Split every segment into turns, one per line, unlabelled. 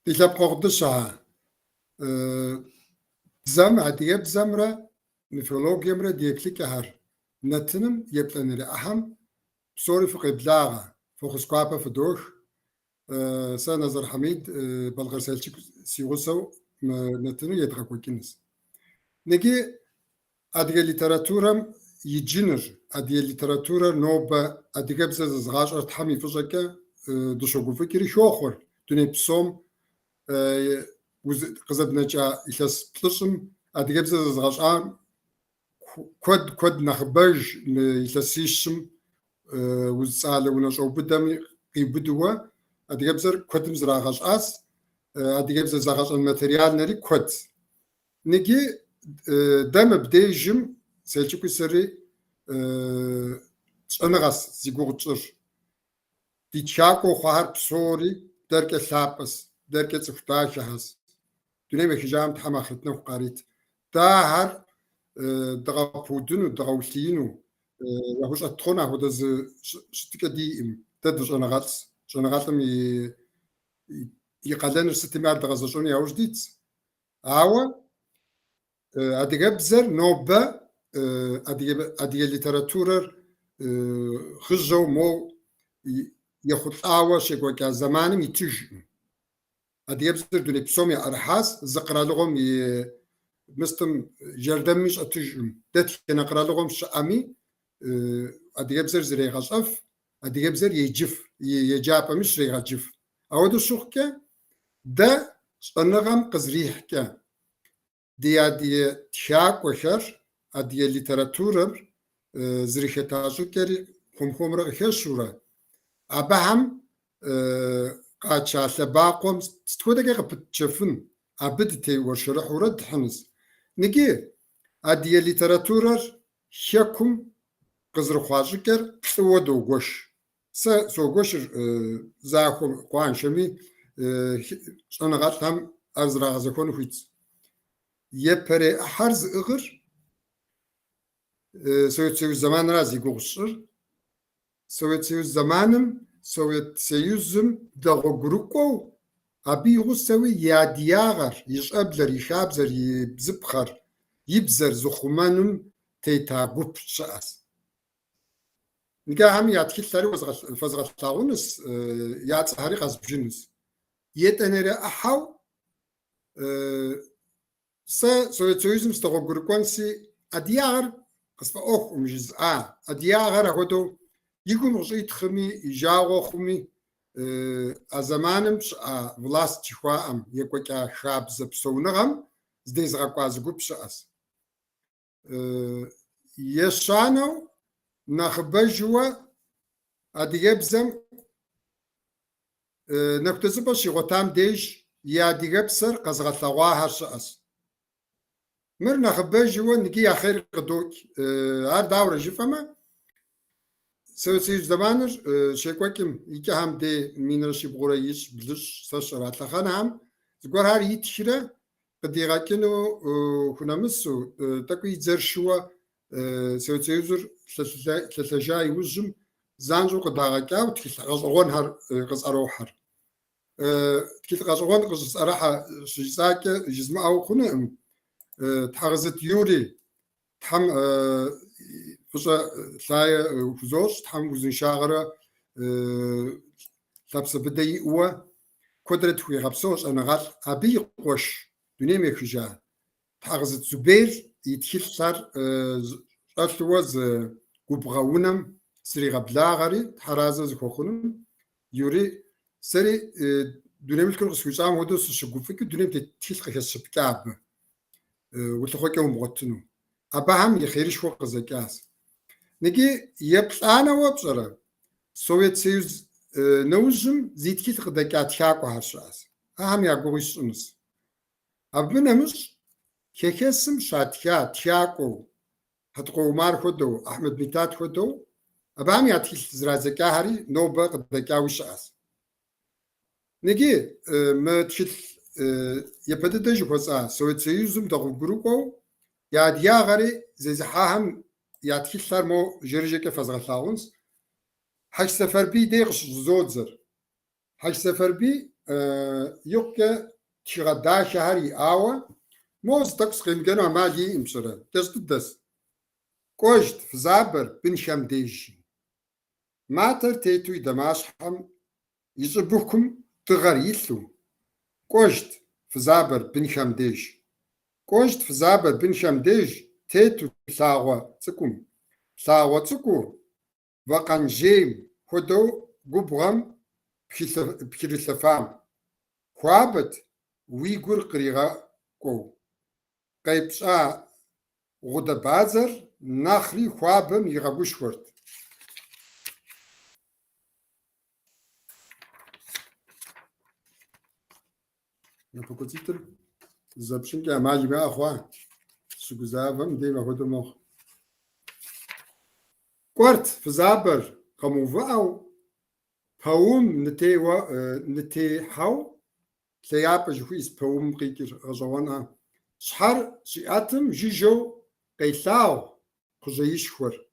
تلقى قدسها بزم عادية بزمرة ميثولوجيا مرة ديكليك هر نتنم يبتن أهم بصوري في قبلاغة فوق سكوابا في دوش سنظر حميد بلغر سالشيك سيغوسو نتنم يدغك وكينس نجي أدية ليتراتورة يجينر أدية ليتراتورة نوبة أدية بزاز زغاش أرتحمي فجأة دوشوغو فكري شوخور دوني بسوم قزبنا جا إلس بلشم أدية بزاز زغاش كود نخبج إلسيشم وزعل ونشأو بدمي قيبدوا أدية بزر كود مزراغاش أس أدية بزاز زغاش الماتريال نري كود نجي دام بديجم سالشكو سري أنا غاس زيغوتشر دي تشاكو خار بسوري درك ثابس درك تفتاش هاس دوني مخجام تحماختنا وقاريت تاهر دغابودن ودغاوتينو يهوش اتخونا هو دز شتكدي ام تدج انا غاس انا غاتم يقالن ستمار دغازجون يهوش ديت عاوا أدية بزر نوبة أدية ليتراتورة خجو مو ياخد آوا شكوى كزمان ميتج أدية بزر دوني بسومي أرحاس زقرا لغم مستم جردمش أتجم دت نقرا لغم شامي أدية بزر زري غشف أدية بزر يجف يجاب مش ري غجف أودو شوكة ده أنغم قزريح كان دي تشاك وشر أدي ليتراتورة زريختازو كري خم رغ شورا أبهم قاتشا سباقهم ستودا كي بتشفن أبدتي وشرح ورد حنس نجي أدي ليتراتورة شكم قزر خواجكر سودو غوش سو غوش زاخم قوان شمي أنا غاتهم أزرع زكون فيتس يبري حرز إغر سويت سيوز زمان رازي قوشر سويت سيوز زمانم سويت سيوزم دغو جروكو أبي غسوي يادياغر يشابلر يشابزر يبزبخر يبزر زخمانم تيتاغوب شاس نجا هم ياتكيل تاري وزغل تاغونس يات هاري غاز بجنس يتنري أحاو سويتسويزم ستغو جروكوانسي أديار قصفا أوخ مجزء أديار هودو يقوم رجيت خمي يجاغو خمي أزمانم فلاس تشواءم يكوكا شاب زبسونغم زدي زغاكواز قبش أس يشانو نخبجوا أديبزم نكتزبا شغوتام ديش يا ديبسر قزغتلواها شأس مرنا خبجوا نجي آخر قدوك هار داورة جفما سوسي زمانر شكوكم يكهم دي مينرشي بغوريش بلش سشرات لخانهم زغور هار يتشرا قدي غاكنو خنامسو تاكو يتزرشوا سوسي يزر تلتجاي وزم زانجو قداغاكا وتكتغزغون هار قزاروحر تكتغزغون قزاراحة شجزاكا جزما أو خنام تحغزت يوري تحم فشا ثايا فزوش تحم وزن شاغرة لابسة بدي هو قدرت في غبسوش أنا غات أبي قوش دنيا مخجا تحغزت زبير يتخيل صار أتوز قبغاونم سري غبلا غري تحرازة زخوخنم يوري سري دنيا ملكن غسوشام هدو سشقوفك دنيا تتخيل خيس بكعب وتخوكي ومغتنو أباهم يخيرش فوق زكاس نجي يبقى أنا وابصرة سويت سيوز نوجم زيد كي تقدكات شاكو هالشاس أهم يقويش نص أبنا مش كيكسم شاتيات شاكو هتقو مار خدو أحمد ميتات خدو أباهم ياتكي تزرع زكاهري نوبة قدكا وشاس نجي ما تشل يبدأ تجي فصا سويت سيوزم تقو جروكو يا دياغري زي زحاهم ياتكي ثرمو جرجك فزغ ثاونس حج سفر بي ديغش زودزر حج سفر بي يوكا تشغدا شهري آوا موز تقص قيمكنا مالي إمسرا تزددس كوجت فزابر بن شمديجي ماتر تيتو دماسحم يزبوكم تغريثو كوجت فزابر بن شمديج كوجت فزابر بن شمديج تيتو ثاغوا تكم ثاغوا تكو وقنجيم هدو قبغم بكريثفام خوابت ويغور قريغا كو قيبشا غدا بازر ناخري خوابم يغبوش ورد نفوكو تيتر زبشن كي ماجي بقى اخوان سوغزافم ديما هدو مخ كورت فزابر قموفاو باوم نتي حاو تلياب جويس باوم قيكر غزوانا شحر شياتم جيجو قيلاو قزيش خور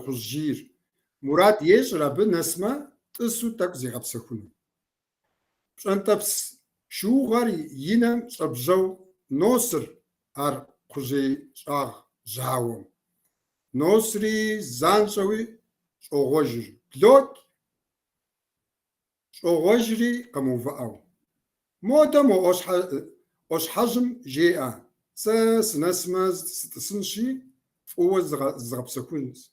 قزجير مراد يش رب نسمة تسو تك زيغب سخون بشانتبس شو غاري ينام صبزو نوصر ار قزي شاغ زاوم نوصري زانشوي شوغوجر بلوت شوغوجري قموفاو مودمو اوش حجم جيئة ساس نسمز ستسنشي فقوة زغب سكونز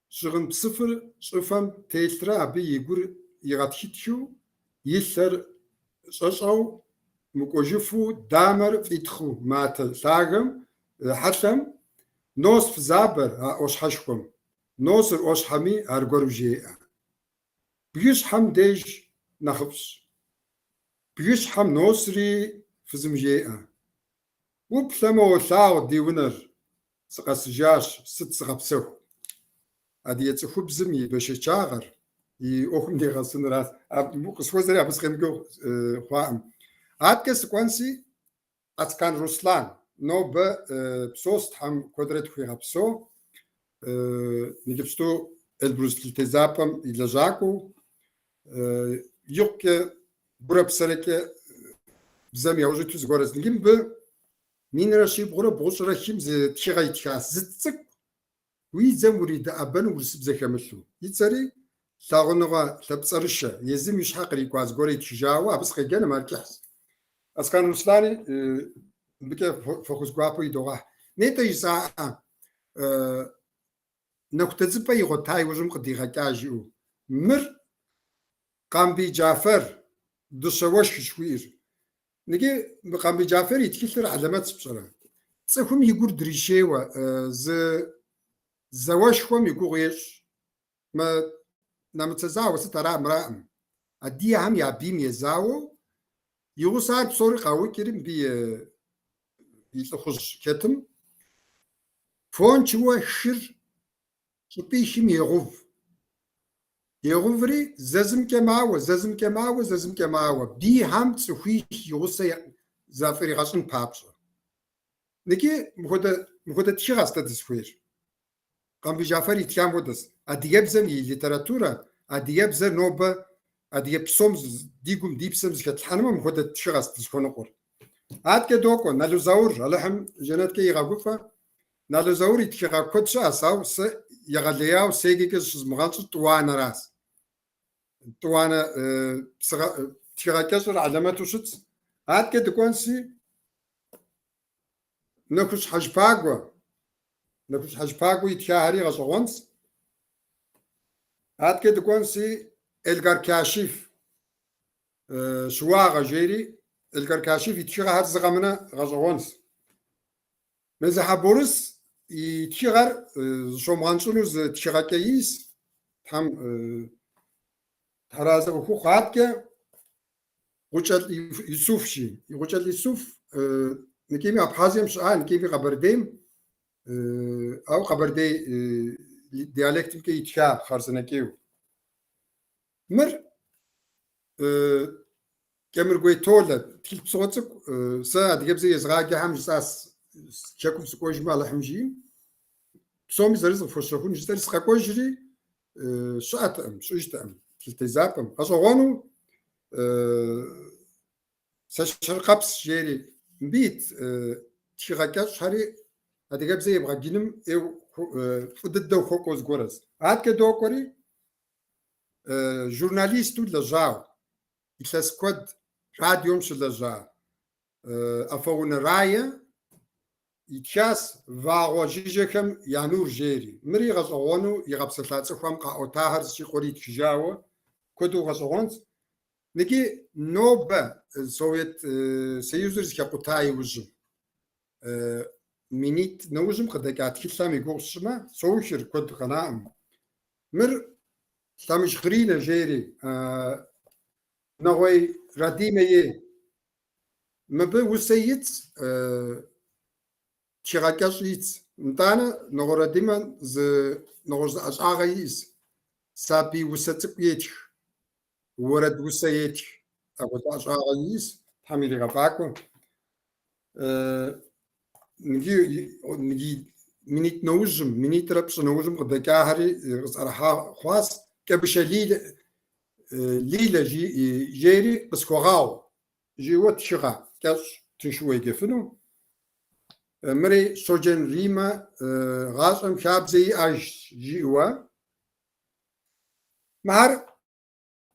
شغن بصفر شفم تيلترا بي يقول يغتشيتشو يسر شاشو مكوجفو دامر فيتخو مات ثاغم حتم نوس فزابر اوش حشكم نوسر اوش حمي ارغور جيئة بيش حم ديج نخبش بيش حم نوسري فزم جيئة وبثمو ثاو ديونر سقس جاش ست سغبسو هذه يتسخو بزمي باش يتشاغر يوخم دي غسن راس مقص وزري ابس خمجو خواهم هاد كسكوانسي اتكان روسلان نو بصوست حم قدرت خوي غبسو نجبستو البروس التزابم الى جاكو يوك برب سرك بزمي اوجي توز غورز نجيم ب مين راشي بغرا بغوش راشيم زي تشيغاي تشاس زتسك وي زموري دا ابن ورسب زكملو يتسري لاغنغا تبصرشه يزم يشحق ريكواز غوري تشجاوا بس خجانا ماركحس اسكان مسلاني بك فوكس غوابو يدوغا نيتا يسا نكتزبا يغوتاي وجم قديغا كاجيو مر قامبي جعفر دشواش شوير نجي قامبي جعفر يتكثر علامات بصرا تصيكم يقول دريشيوا زواش هم يقول غيش ما نمتزاو سترى مرام أدي هم يعبيم يزاو يوصار بصوري قوي كريم يتخش كتم فون شو شر شبيشم يغوفري زازم كماوة دي هم تسوي يوصي زافري غشن بابشة نكي مخدة تشغاس تدسوير قام بجعفر يتكلم ودس أدياب زمي ليتراتورة أدياب زر نوبة أدياب سومز ديكم ديب سومز كتحنم مخدة تشغاس تسكون قر عاد كدوكو نالو زاور علىهم جنات كي يغوفا نالو زاور يتكلم كتش أساو يغلياو سيجي كش مغانش طوانا راس طوانا تشغا كسر علامات وشت عاد كدوكون سي نكش حاج باغو يتشاهري غزوانس عاد كدوكون سي الجار كاشيف شواغ جيري الجار كاشيف يتشغى هاد زغمنا غزوانس مزح بورس يتشغر شومغانشونوز تشغى كيس تام ترازا وخو خاتك وچل يوسف شي وچل يوسف نكيمي ابحازيم شان نكيمي قبرديم او قبردي ديالكت كي يتشاب خرسنكيو مر كمر قوي تولا تكل بصوتك سا دياب زي زغاقي هم جساس شاكم سكوج مال حمجي سومي زرز فوشرفون جسر سقاكوجري شاتم شوجتم تلتزابم اصغونو سشرقبس جيري بيت تيغاكاش هاري هذا جاب زي يبغى جنم أو فضد دو خوكوز غورس عاد كدو كوري جورناليست ولا جاو يتلاسكود راديوم شلا جا أفون راية يتشاس فاغو جيجكم يانور جيري مري غزوانو يغبسلاتس خوام قاو تاهر شي قوري تجاو كدو غزوانت نجي نوبة السوفيت سيوزرز كقطاي وجم مينيت نوجم قد كانت كلام يقول شما سوشر كد قناعم مر تامش خرينا جيري نوي رديمة ما بوسيت تشراكاشيت نتانا نغرديما ز نغز أشعاريس سابي وستبيتش ورد وسيتش أبو أشعاريس حميلي غفاكو نجي منيت نوجم منيت ربش نوجم قد كاهري صراحة خاص كبش ليلة جيري بس كوغاو جيوات شغا كاش تشوي كفنو مري سوجن ريما غاسم شاب زي اج جيوا مهر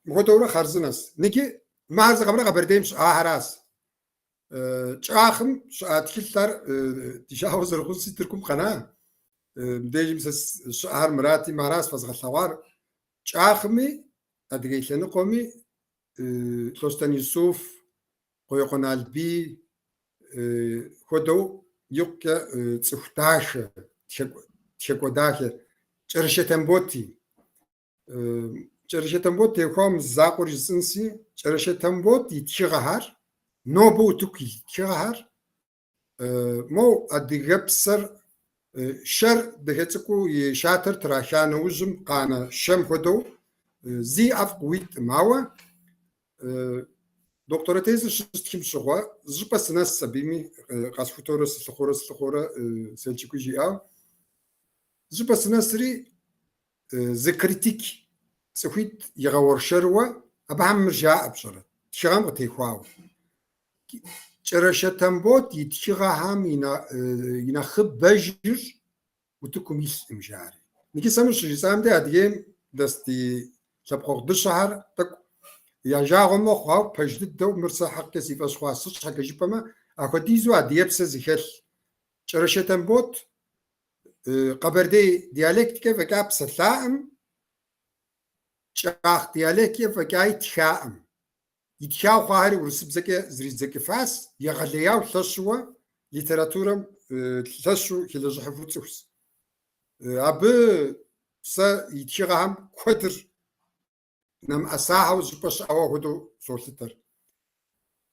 مخدورة خرزنس نجي مهر زغمنا قبرديمش هراس شاخم تكلتر تشاوز الغوصي تركم قناة بديجي مسس شهر مراتي مهراس فزغ الثوار شاخمي أدقيت لنا قومي لوستان يوسف قويقنا البي خدو يوكا تسختاش تشكوداش شرشتنبوتي شرشتنبوتي خوام زاقور جسنسي شرشتنبوتي تشغهر نوبو توكي تشغهر مو أدقبسر شر دهتكو يشاتر تراشان وزم قانا شم خدو زي أفقويت ماوا دكتورة تيزر شستكيم شغوا زبس ناس سبيمي قاس فوتورس الخورة سلشكو جي أو زبس ناس زي كريتيك سخويت يغور شروا أبهم مرجع أبشرة تشغام غتيخواو شرشتنبوت يتشغى هم ينخب بجر وتكم يسلم جاري نكي سامش جسام ده أديم دستي شبخوخ دشهر تك يا جاغم مخاو بجد دو مرسا حق سيفاش خواصش حق جبما أخو ديزو أديبس زيخل شرشتنبوت قبردي ديالكتك فكاب سلام شاخ ديالكتك فكاي تشاءم يتشاو خاهري ورسب زكي زريد زكي فاس يغلياو ثشوا ليتراتورم ثشوا كلا جحفو تسوس أبو سا يتشغام كوتر نم أساها وزبش أو هدو صوتتر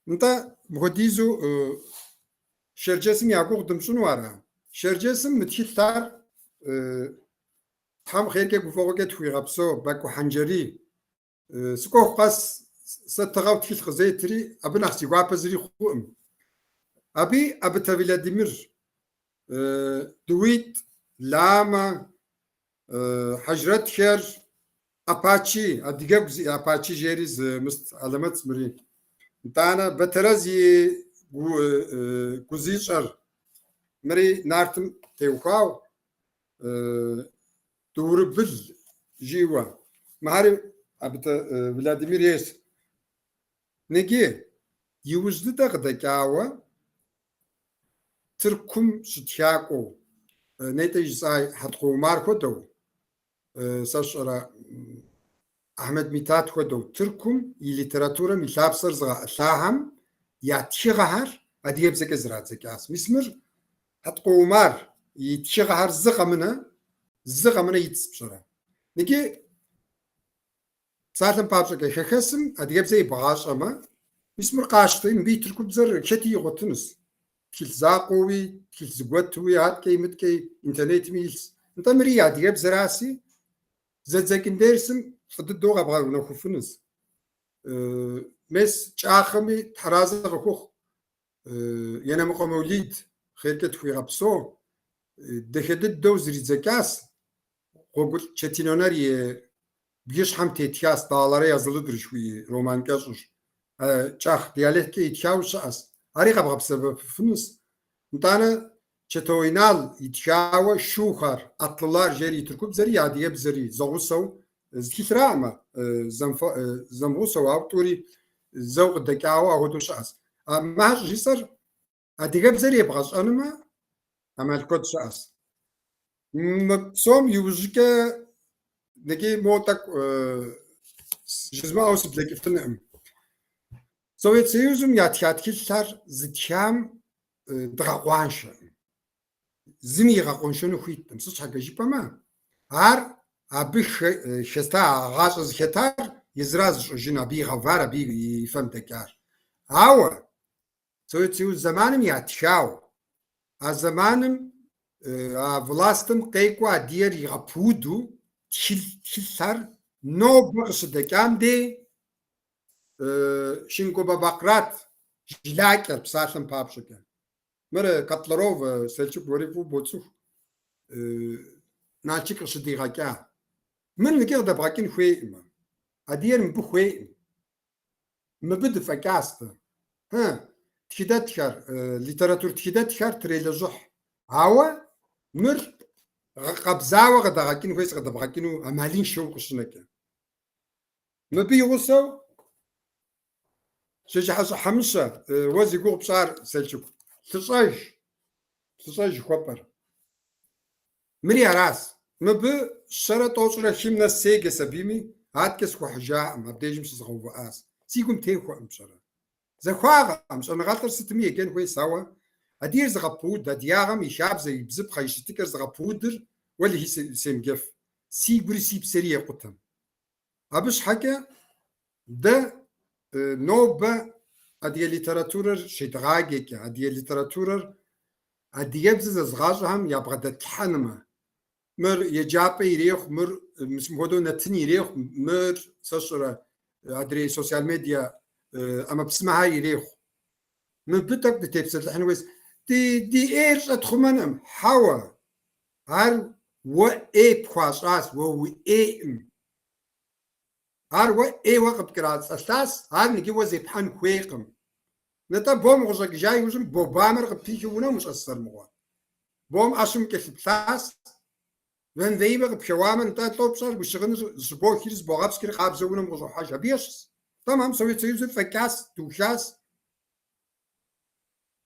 نتا مهديزو شرجسم يعقوق دمشون وارا شرجسم متشتار هم خيرك بفوقك خوي غبسو باكو حنجري سكو قاس ستغاو تكيل خزيتري أبنا خسي وابزري خوم أبي فلاديمير دويت لاما حجرت خير أباتشي أديجا أباتشي جيريز مست علامات مري نتانا بترازي جوزيشر مري نارتم تيوخاو دوربل جيوا مهاري فلاديمير يس نجي يوجد دغدكاوا تركم شتياكو نيتج ساي حتقو ماركو دو ساشرا أحمد ميتات خدو تركم يليتراتورة ميلابسر زغا لاهم ياتشغهر أديب زك زرات زكاس مسمر حتقو مار يتشغهر زغمنا يتسبشرا نجي ساعتم بابشك خخسم أديب زي باش أما مسمر قاشتين بيتركو بزر كتي يغطنس كيل زاقوي كيل زبوتوي هاد كيمت كي انترنت ميلز انت مريا أديب زراسي زكين ديرسم فددو غبغاو نخوفنس مس تشاخمي تحرازة غخوخ يانا مقام وليد خيركت خوي غبسو دخدد دوز ريزكاس قوقل çetinöner بيش هم تيتياس dağlara yazılıdır şuyu roman yazmış çax diyalekte itxaus as. Ari qabğapsebep fınız. Ntana çetoynal itxawa şuxar atlılar jeri Türküp zeri yadiye bzeri zoğusav zikra ama zamğusav avturi zevq dekawa huduş as. Ama jisar adiye bzeri bğaş anıma amel kod as. Som yuzke neki motak jizma aus blekiftin. Sovyet Союзum yatyatkillar zıtyam draqwanşa. Zimi yaqonşunu xuytdım. Sıç hagajipama. Ar abi şesta ağaç zketar yizraz jina bi gavara bi ifam tekar. Awa Sovyet Союз zamanım yatşav. A zamanım властым qeykwa diğer yapudu tillar no bıqsı dekam de Шинко Бабакрат, Жлякер, Псалым Папшаке. Мэр Котларов, Сельчук, Бореву, Боцух, Начик Шадиракя. Мэн Никер да Бракин Хуэйма. Адиер Мбу Хуэйм. Мбыд Факаста. Тхидатхар, литератур Тхидатхар, Трележух. Ава, Мэр Кабзава, Гадаракин Хуэйс, Гадабракину, Амалин Шоукушнаке. Мбы Югусов, شجع حمشة وزي قوب صار سلشوك تصاج خبر مري راس ما ب شرط اوصل شيمنا سيجا سبيمي هات كس حجاء ما بديش مش صغو اس سيكم تيخو امشرا زخواغ امش انا غلطر 600 كان كويس سوا ادير زغبود دا دياغم يشاب زي بزب خيشتكر زغبودر ولا هي سيمجف سيغري سيب سريه قطم ابش حكى ده نوبة أدية ليتراتورة شدغاجك أدية ليتراتورة أدية بزز زغاجهم يبغى تتحنمه مر يجابي يريخ مر مسمودو نتني يريخ مر سشرة أدري سوشيال ميديا أما بسمعها يريخ من بدك بتبسط الحين ويس دي إيش أدخمنهم حوا هل وإيه بخواص وإيه هر اي وقت كراس اساس هر نجي وزي بحن خويقم نتا بوم غزك جاي وزم بوبامر قبتيكي ونا مش اثر مغوا بوم اشم كسبتاس when they were بشوامن تا توبصر بشغن زبو كيرز بوغابس كير قابز ونا مغزو حاجه بيش تمام سويت سيوز فكاس توشاس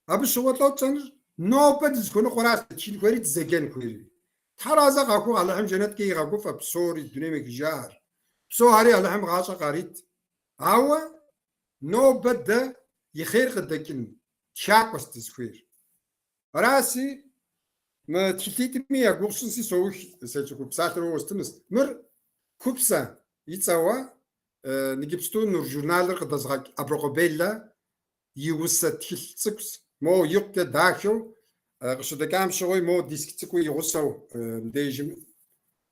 ابي شو توتسن نو بدز كون خراس تشيل كوريت زجن كوري ترازا غاكو على هم جنت كي غاكو فبصوري دنيمك جار سو هاري على هم غاشا قاريت هاو نو بدا يخير قدكن شاك وستسخير راسي ما تخليت مي اغوسن سي سوخ سيتشو بساتر وستنس مر كوبسا يتسوا نجيبستو نور جورنال قدزغاك ابروغوبيلا يوسا تخلصكس مو يوك داخو قشدكام شوي مو ديسكتكو يوسو ديجم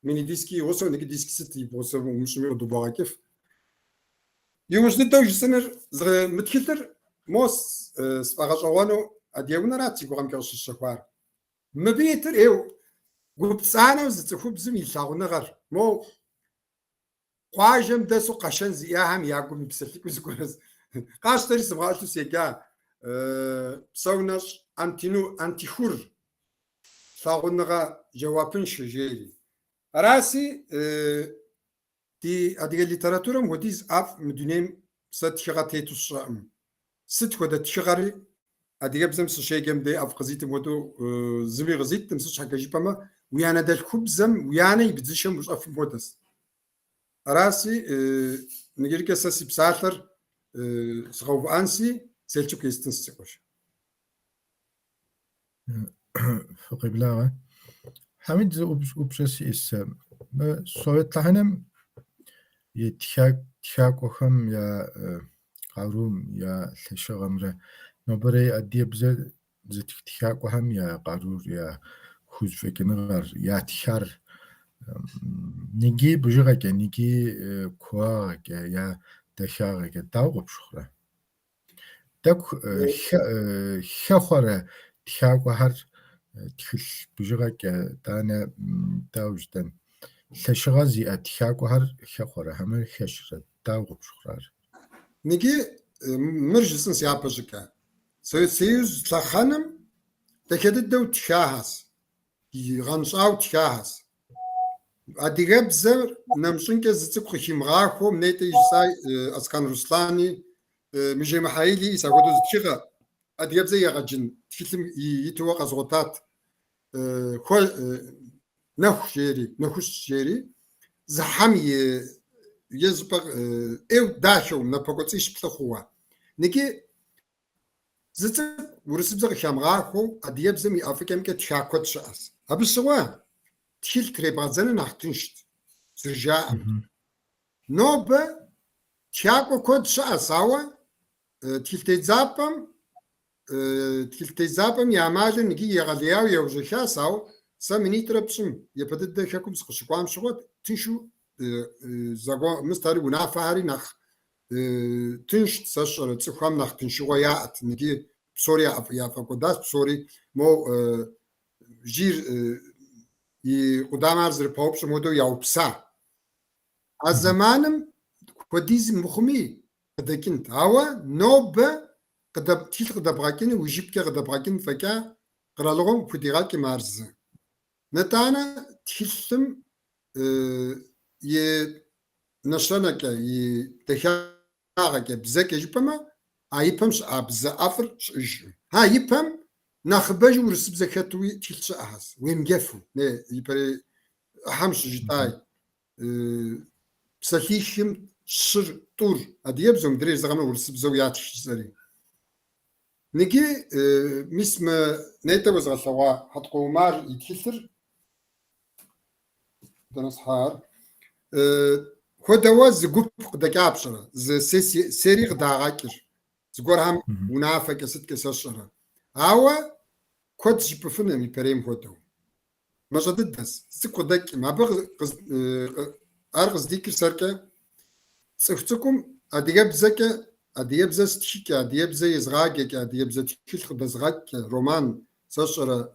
ميني ديسكي يوصل نيجي ديسك ستي بوصل مش ميو دوبارا كيف يومش نتو جسنر متكلتر موس سباغاشوانو اديونا راتي قام كاش الشكوار مبيتر ايو قبصانا وزتخوب زمي لاغنغر مو قواجم دسو قشن زياهم ياقوم بسلك وزكورز قاش تري سبغاتو سيكا بسوناش انتيخور لاغنغا جوابن شجيري راسي دي أدي الليتراتورة موديز أف مدينين ستشغاتي تشرام ست خد تشغاري أدي بزم سشيء جم دي أف قزيت مودو زمي غزيت تمسش حاجة جيبما ويانا ده الخبزم ويانا يبديشم مش أف مودس راسي نجير كساسي بساتر سخوف أنسي سلتشو كيستنسيقوش
فقبلا حميد وبشسي إسم سويت لحنم يتشاك وخم يا قاروم يا لشغمرة نبري أدي بزر زتشاك وهم يا قارور يا خوز فكنغر يا تشار نيجي بجرك نيجي كوارك يا تشارك تاوب شخرة تك شخرة تشاك وهر تخل بجرك تانا تاوجدن لشغازي أتشاك وهر شخرة همر خشرة تاوب شخرة
نيجي مرجسن سيابجكا سيوز تخنم تكددو تشاهس يغنصاو تشاهس أديجبزر نمشنك زتك خيمغاكو منيت يساي أسكان روسلاني مجي محايلي يساقودو زتشيغا أديجبزر يغجن تكلم يتوقع زغطات خو نخش شيري زحم يزبق إو داشو نبقوتيش بتخوا نكي زتك ورسبزر خيمغاكو أديجبزر مي أفكام كتشاكوت شاس أبسوا تشيل تريبازن نحتنشت سرجاء نوبة تشاكو كود شاساوا تلتزابم يا ماجن نجي يغلياو يوجشا ساو سامني تربسم يبدد شكم سقشقام شغوت تنشو زغو مستاري ونافاري نخ تنشت سشر تسخام نخ تنشو يات نجي بسوريا يا فقداس بسوري مو جير قدام عرض رپاوبش مودو ياوبسا الزمانم كوديز مخمي قدكنت هوا نوبة قدب تيل قدبراكين وجيبك قدبراكين فكا قرالغم كوديغاكي مارز نتانا تيلتم ي نشانك ي تخاغك بزاك جبما ايبمش ابزا افر ها يبم نخبج ورسب زكاتوي تيلتش احس ويمجفو نه يبري حمش جتاي بسخيشم شر طور اديبزم دري زغما ورسب زويات شزري نجي مسم نيتا وزغلوا حتقومار يتكسر دنسحار خدوا زغوب قدكابشر ز سيري غداغاكر زغورهم منافق ست كسشره هوا كود جبفنا مي بريم هوتو ما جددس سكودك ما بغ ارغز ديك سركه صفتكم اديبزك اديبز ستيك اديبز يزغاك اديبز تكل بزغاك رومان سشره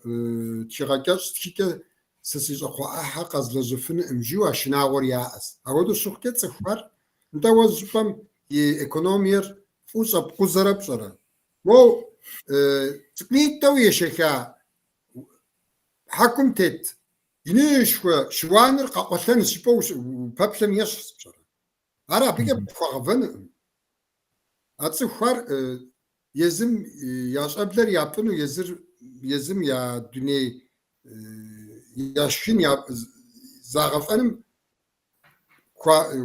تشيغاكاش ستيك سسيج اخو حق از لزفن امجو اشناور ياس اودو شوكت صفر انت وظفم ايكونومير فوص بقزرب شره مو تقنيت تو يشكا حكم تت ينيش شوانر قاقلن سيبو بابلم يشخص شره ارا بيجا بخوفن اتصفر يزم ياشابلر يابنو يزم يا دني ياشين يا زاغفنم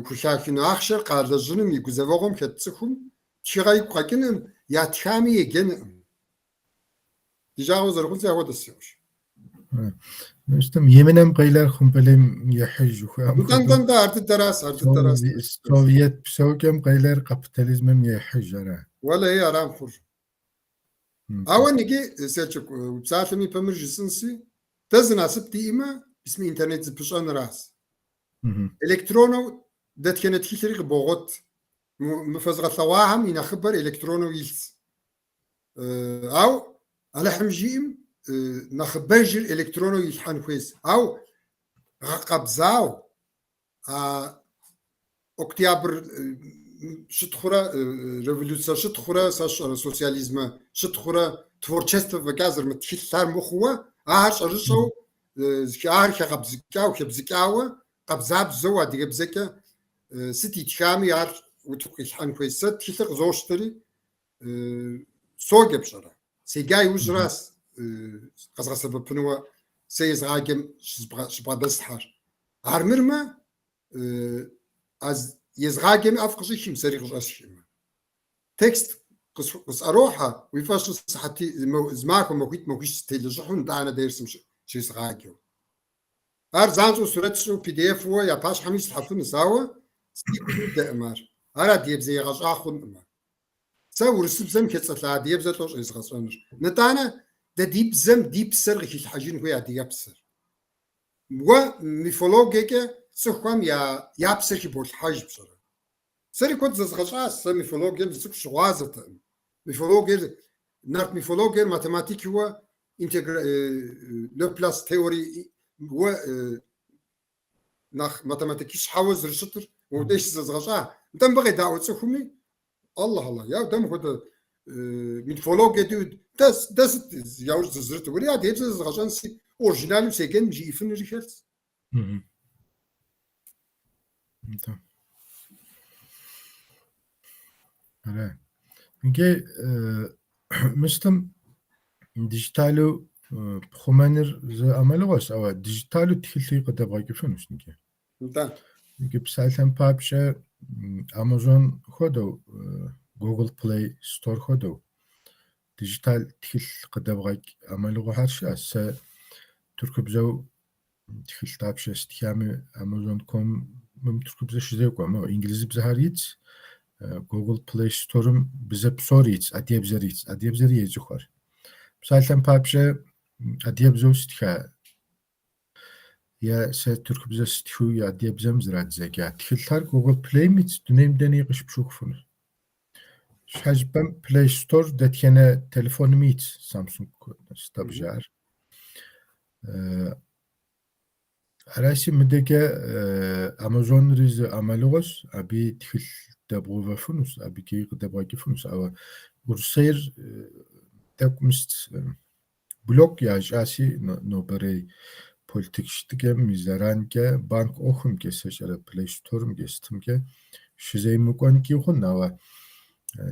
كوشاكين اخشر قالزنم يغزوغم كتصخم شيغاي قاكنم يا تشامي يجن ديجا زرغون زي هو السيوش
مستم يمنم قيلر خمبلم يحج وخام
دندن دا ارت الدراسه
السوفيت بسوكم قيلر كابيتاليزم يحج انا
ولا هي ارام خرج اول نجي سيتشك بساعتمي بمرجسنسي تزناسب ديما اسم انترنت بشان راس الكترونو دات كانت كيشري بوغوت مفزغ ثواهم ينخبر الكترونو يلس او على حمجيم نخبرجر الكترونو يلحن كويس او قبزاو اكتوبر شتخورا ريفولوسيون شتخورا سوسياليزم شتخورا تورچستو وكازر متخسر مخوا عارش ارشو زكار خبزكاو خبزكاو قبزاب زو ديبزكا ستي تشامي ار وتقيحن كويس تخلق زوشتري سوغ بشرا سيجاي وجراس قزغس ببنوا سيز راجم شبادستحر عرمرما از يزغاجم افقشيم سريغ راسشيم تكست قص اروحها ويفاش صحتي زماكم موكيت تيلجحون دانا دايرسم شي زغاجو ارزانجو صورتشو بي دي اف يا باش حميس تحطون ساوا دمر ارا ديب زي غاش اخون ساور سبزم كتصلا ديب زاتوش يزغصونش نتانا دا ديب زم ديب سر غي الحاجين هو ديب سر و ميفولوجيك سخوام يا يابسر كي بول حاج بصرا سري كنت زغشاس ميفولوجيا زك شوازه ميفولوجيا نارت ميفولوجيا ماتيماتيك هو انتجر لو بلاس تيوري هو ناخ ماتيماتيكيش حاوز رشتر وديش زغشا تنبغي دعوه سخومي Allah Allah ya dem koda mitolog ediyor. Das yavuz zırt var ya diyeceğiz zaten si orijinal seken mi ifin rişers.
Tamam. Evet. Çünkü Müslüm dijitalu xumanir ze amalı var ama dijitalu tihilli kadar bakıyorsun çünkü.
Da.
Çünkü psalten papşa Amazon kodu Google Play Store kodu dijital tihil kadar bak amalı var her şey ise Türkçe bize tihil tapşa istihami Amazon.com Türkçe bize şey yok ama İngilizce bize her hiç Google Play Store'um bize soru hiç adiye bize yiyecek var. Psalten papşa adiye bize istihha ya se Türk bize stihü ya diye bize mizrat zeka. Tihiltar Google Play mi dönemden yığış bişokfunu. Şajbem Play Store detkene telefonumu hiç Samsung stabjar. Arası müdege Amazon rizi amalogos abi tihil debruva funus abi ki debaki funus ama ursayır tekmist blok ya jasi no bere politikştike mizaranke bank oxumke seşere Play Store'um gestimke şizeymukan ki xunava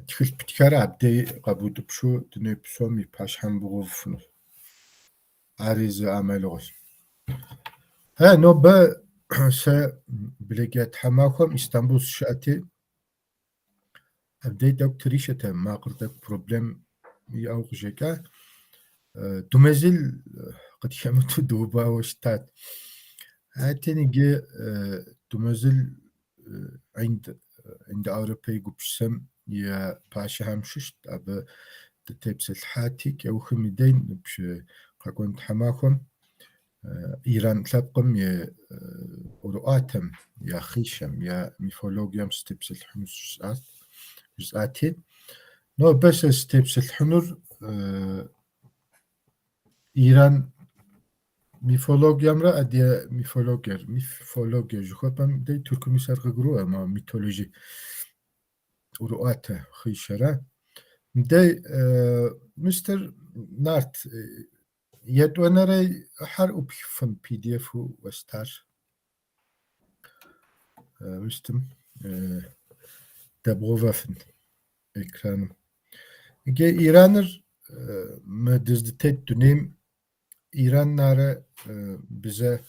tixil pitkara abde qabutup şu dünüp somi paşhan buğufunu arizi amelogos ha no ba se bileget hamakom İstanbul şati abde doktorişete maqırdak problem yağıjeka dumezil قد دوبا وشتات هاتني دمزل عند أوروبي قبسم يا باشا همششت أبا تتبسل حاتي كأو خميدين بش قاكون حماكم إيران تلقم يا أورواتم يا خيشم يا ميفولوجيام ستبسل حمس جزئاتي نو بس ستبسل حنور İran mifologyamra adiye mifologer jukhapam de Türkümü sargı gru ama mitoloji uruate khishara de Mr. Nart yedwanare har upfun PDF u star müstim debrovafen ekranım ge İranır medizdet dönem İran nare bize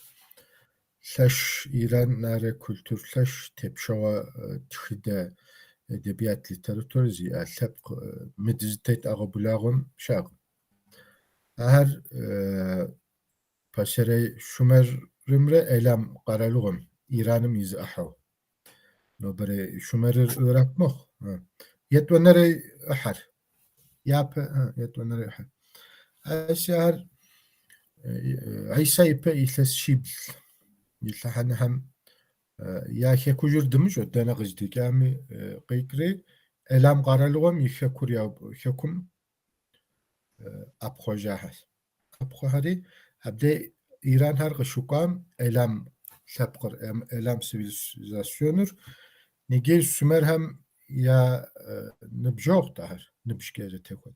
leş İran nare kültür leş tepşava txide edebiyat literatür ziya tep medizdet ağabulağım şag. Her paşere şumerimre elam qaralığım İranım izahav. No bere şumerir Irak moh. Yetvenere ahar. Yap yetvenere ahar. Aşar عيسى يبقى يثلث شيبل يتلحن هم يا خيكوجر دمج ودانا غجدي كامي قيكري إلام قارلغم يخيكور يا خيكم أبخو جاهز أبخو هاري أبدأ إيران هر غشوكام إلام سابقر إلام سيفيليزاسيونر نيجي سومر هم يا نبجوغ تاهر نبشكيري تيكود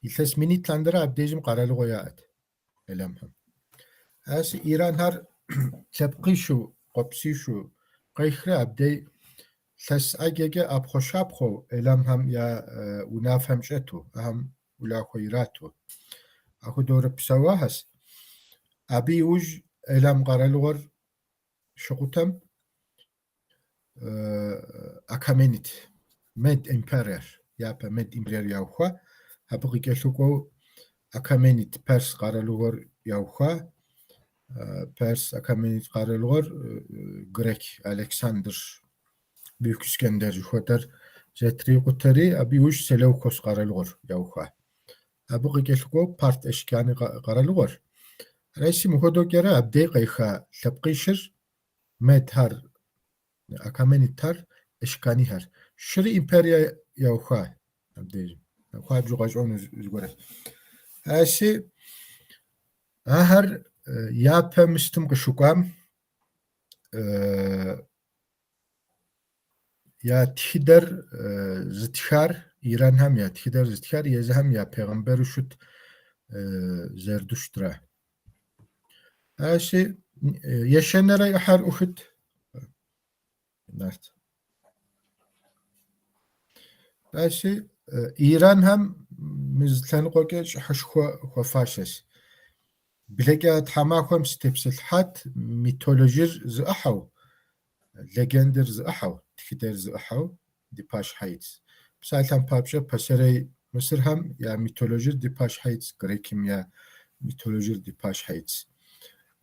يثلث مينيت لاندرا أبدأ قارلغو ياعد إلامهم هاس إيران هر تبقيشو قبسيشو قيخرا أبدي ثس أجيجا أبخو شابخو إلامهم يا ونافهم شتو أهم ولا خيراتو أخو دور بسواهس أبي وج إلام قرالور شقوتم أكامينيت مد إمبرير يابا مد إمبرير ياوخوا هبقي كشوكو أكامينيت برس قرالور ياوخوا Pers Akamenit qarılğır Grek Aleksandr Büyük İskender juxatar jetri qutari abi uş Seleukos qarılğır yauxa. Abi qekelgo part eşkani qarılğır. Reisi muhodo gera abde qayxa tabqishir methar Akamenit har eşkani har. Şri imperiya yauxa abde. Xaj juqajon üzgore. Asi ahar يابا مستم قشوقام يا تخدر زتخار إيران هم يا تخدر زتخار يزهم يا پیغمبر شد زردشترا هاشي يشنرا يحر أخد نارت هاشي إيران هم مزلان قوكيش حشخوا فاشس بلقى تحماكم ستبسلحات ميتولوجير زأحو ليجندر زأحو تخدر زأحو دي باش حيتس بسالتان بابشا بسري مصر هم يا ميتولوجير دي باش حيتس غريكيم يا ميتولوجير دي باش حيتس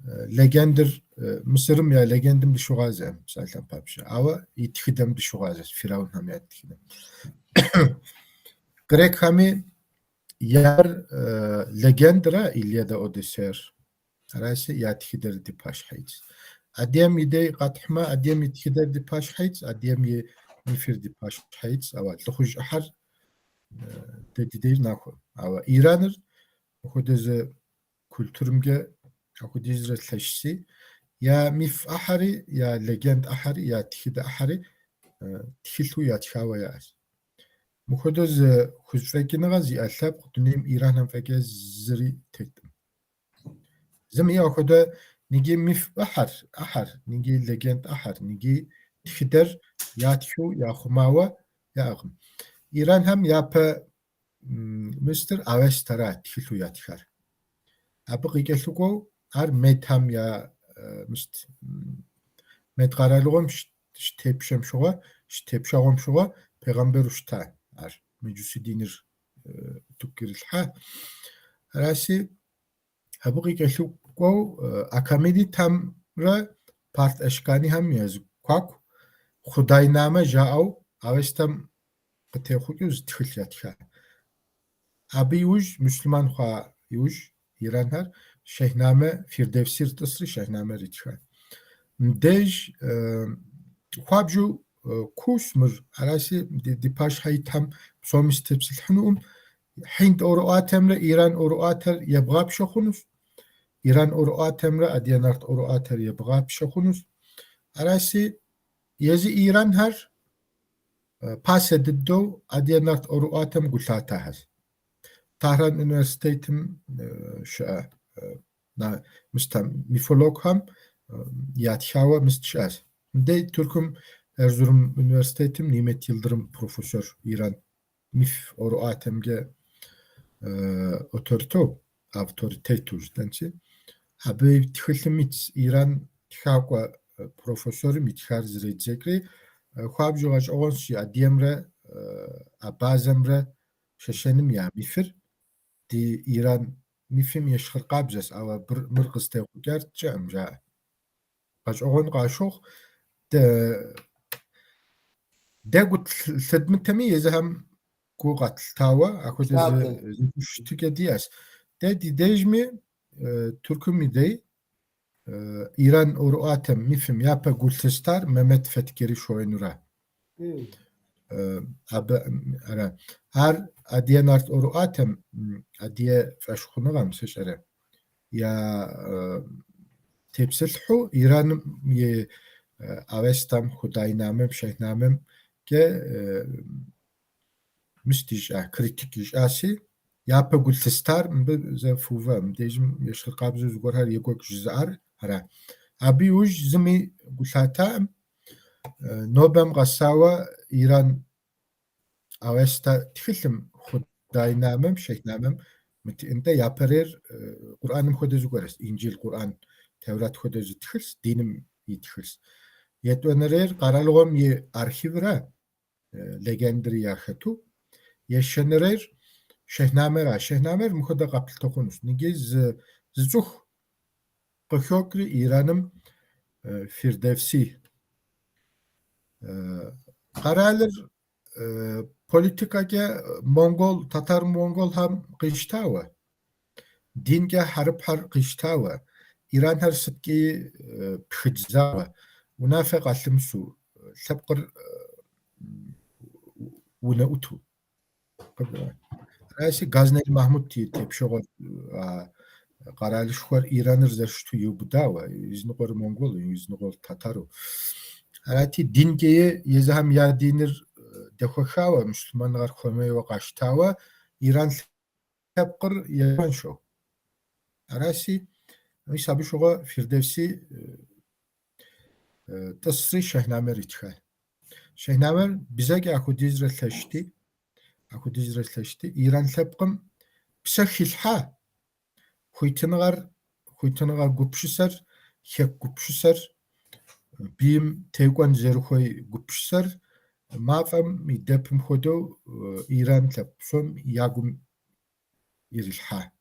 ليجندر مصرم يا ليجندم بشغازة بسالتان بابشا أو يتخدم بشغازة فيراون هم يتخدم غريك همي يار ليجندرا إليادا أوديسير راسي يتخدر دي باش حيتس أديم يدي قطحما أديم يتخدر دي باش حيتس أديم يفير دي باش حيتس أو تخرج أحر تدير ناخو أو إيرانر خدز كولتورمجا خدز رتلشسي يا ميف أحري يا ليجند أحري يا تخد أحري تخلتو يا تخاوى يا أس مخدز خزفاكينا غازي ألاب قدنيم إيران هم فاكي زري تكتم زم يا خدا نيجي ميف أحر نيجي ليجند أحر نيجي تخدر يا تخو يا خماوة يا أغم إيران هم يا با مستر أوسترا تخلتو يا تخار أبقي كسوكو أر ميتام يا مست متقارلغم شتبشم شوا شتبشاغم شوا پیغمبر شتا أر مجوسي دينر تكر الحا راسي أبقي كسوكو أكاميدي تام را بارت أشكاني هم يزو كواكو خداي نامه جاءو أوستم قتيخو يوز تخل ياتخار أبي يوج مسلمان خوا يوج إيران هر شهنامه فيردوسي تصري شهنامه ريتشان مدج خوابجو كوسمر علاسي دي باش هاي تام بصومس تبس الحنوم حين أورواتمر إيران أورواتر يبغى بشخونس إيران أورواتمر أديانارت أورواتر يبغى بشخونس علاسي يزي إيران هر باس ددو أديانارت أورواتم قلتا هز طهران انوستيتم شاء مستم ميفولوك هم ياتشاوا مستشاز دي تركم Erzurum Üniversitetim Nimet Yıldırım profesör İran MIF oru atemge autoritetur dençi abi txilmit İran txakwa profesörüm itxar zredzekri xabjogaj oğonsi adiyemre abazemre şeşenim ya mifir دي إيران مفهم يشخر قابزس أو مرقز تيقوكار جام جاء قاش أغن قاشوخ دا قلت الثدمن تمي يزهم كو قتل تاوى أكو شتك دياس دا دي ديجمي تركمي دي إيران أورواتم مفهم يابا قلت ستار ممت فتكري شوين را أنا هر أدية نارت أورو آتم أدية فاشخونا غامسش أرى يا تبسلحو إيران ي أوستم خداي نامم شيء نامم ك مستيج كريتيكيش آسي يا بقول تستار زفوفا مديجم يشخل قابزو زغور هر يقوك جزار هرا أبي وج زمي قلتا نوبم غساوة إيران أوستا تفلم خداي نامم شيء نامم مت أنت يا برير قرآن خد زغورس إنجيل قرآن توراة خد زتخلص دينم يتخلص يتونرير قرالهم ي أرخيفرا ليجندري ياختو يشنرير شهنامر مخدا قبل تخونس نجيز زوخ قخوكري إيرانم فيردوسي قرالر politikage Tatar Mongol ham qishtawa. Dinga harb har qishtawa. İran har sıtki pxidzawa. Unafe qallimsu. Lhabqir una utu. Rasi Gaznel Mahmud tepşoğol qaralishxor İranır zershtu yubdawa. Iznqor Mongol, iznqor Tataru. Arati dingeyi yezaham ya dinir dexoxawa Müslümanlar xomey ve qaştawa İran tepqir yapan şo. Arasi sabi şoğa Firdevsi tasri Şehnamer itxal. Şehnamer bize akudizre tleşti. Akudizre tleşti. İran tepqim pisa xilha. Xuytınıgar gupşisar, xek gupşisar, bim tevkwan zerxoy gupşisar, mafam idepim xodo İran tepsom yagum irilha.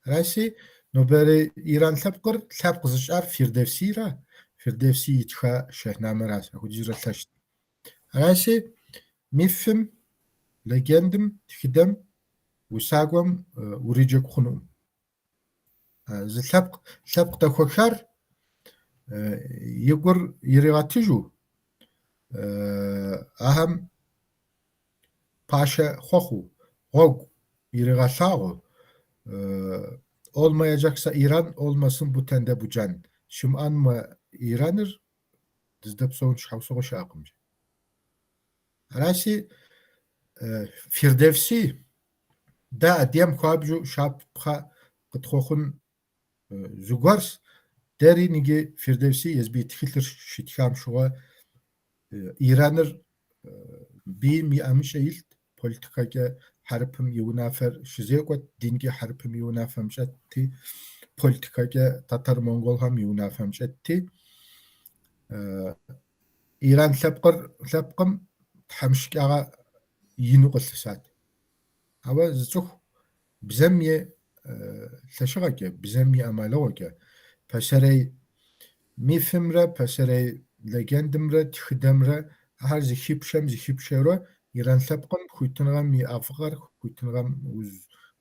Rasi nobere İran tepqir tepqizişar Firdevsira. Firdevsi itxa Şehnamer as. Akudizre tleşti. Rasi mifim, legendim, txidem, usagwam, uricek xunum. Lhepq daxoxar yigur yiriğatıju aham paşa xoxu gog yiriğatlağu olmayacaksa İran olmasın bu tende bu can. Şiman mı İranır dizdep sonuç havsoğu şaqımcı. Arasi Firdevsi da adiyam kuabju şapqa qıtxoxun zugars deri nigi Firdevsi yezbi txiltir şitkam şuğa İranır bim yamış eğilt politikaya harpım yunafer şizekot dingi harpım yunafam şetti politikaya Tatar Mongol ham yunafam şetti İran tlepqim thamşkağa yinu qılsat ama zuh bizem ye tlaşıqa bizem ye amaloqa paşarey mifimre paşarey legendimre txidemre har zixipşero İran tlepqim xuytınğam mi afqar xuytınğam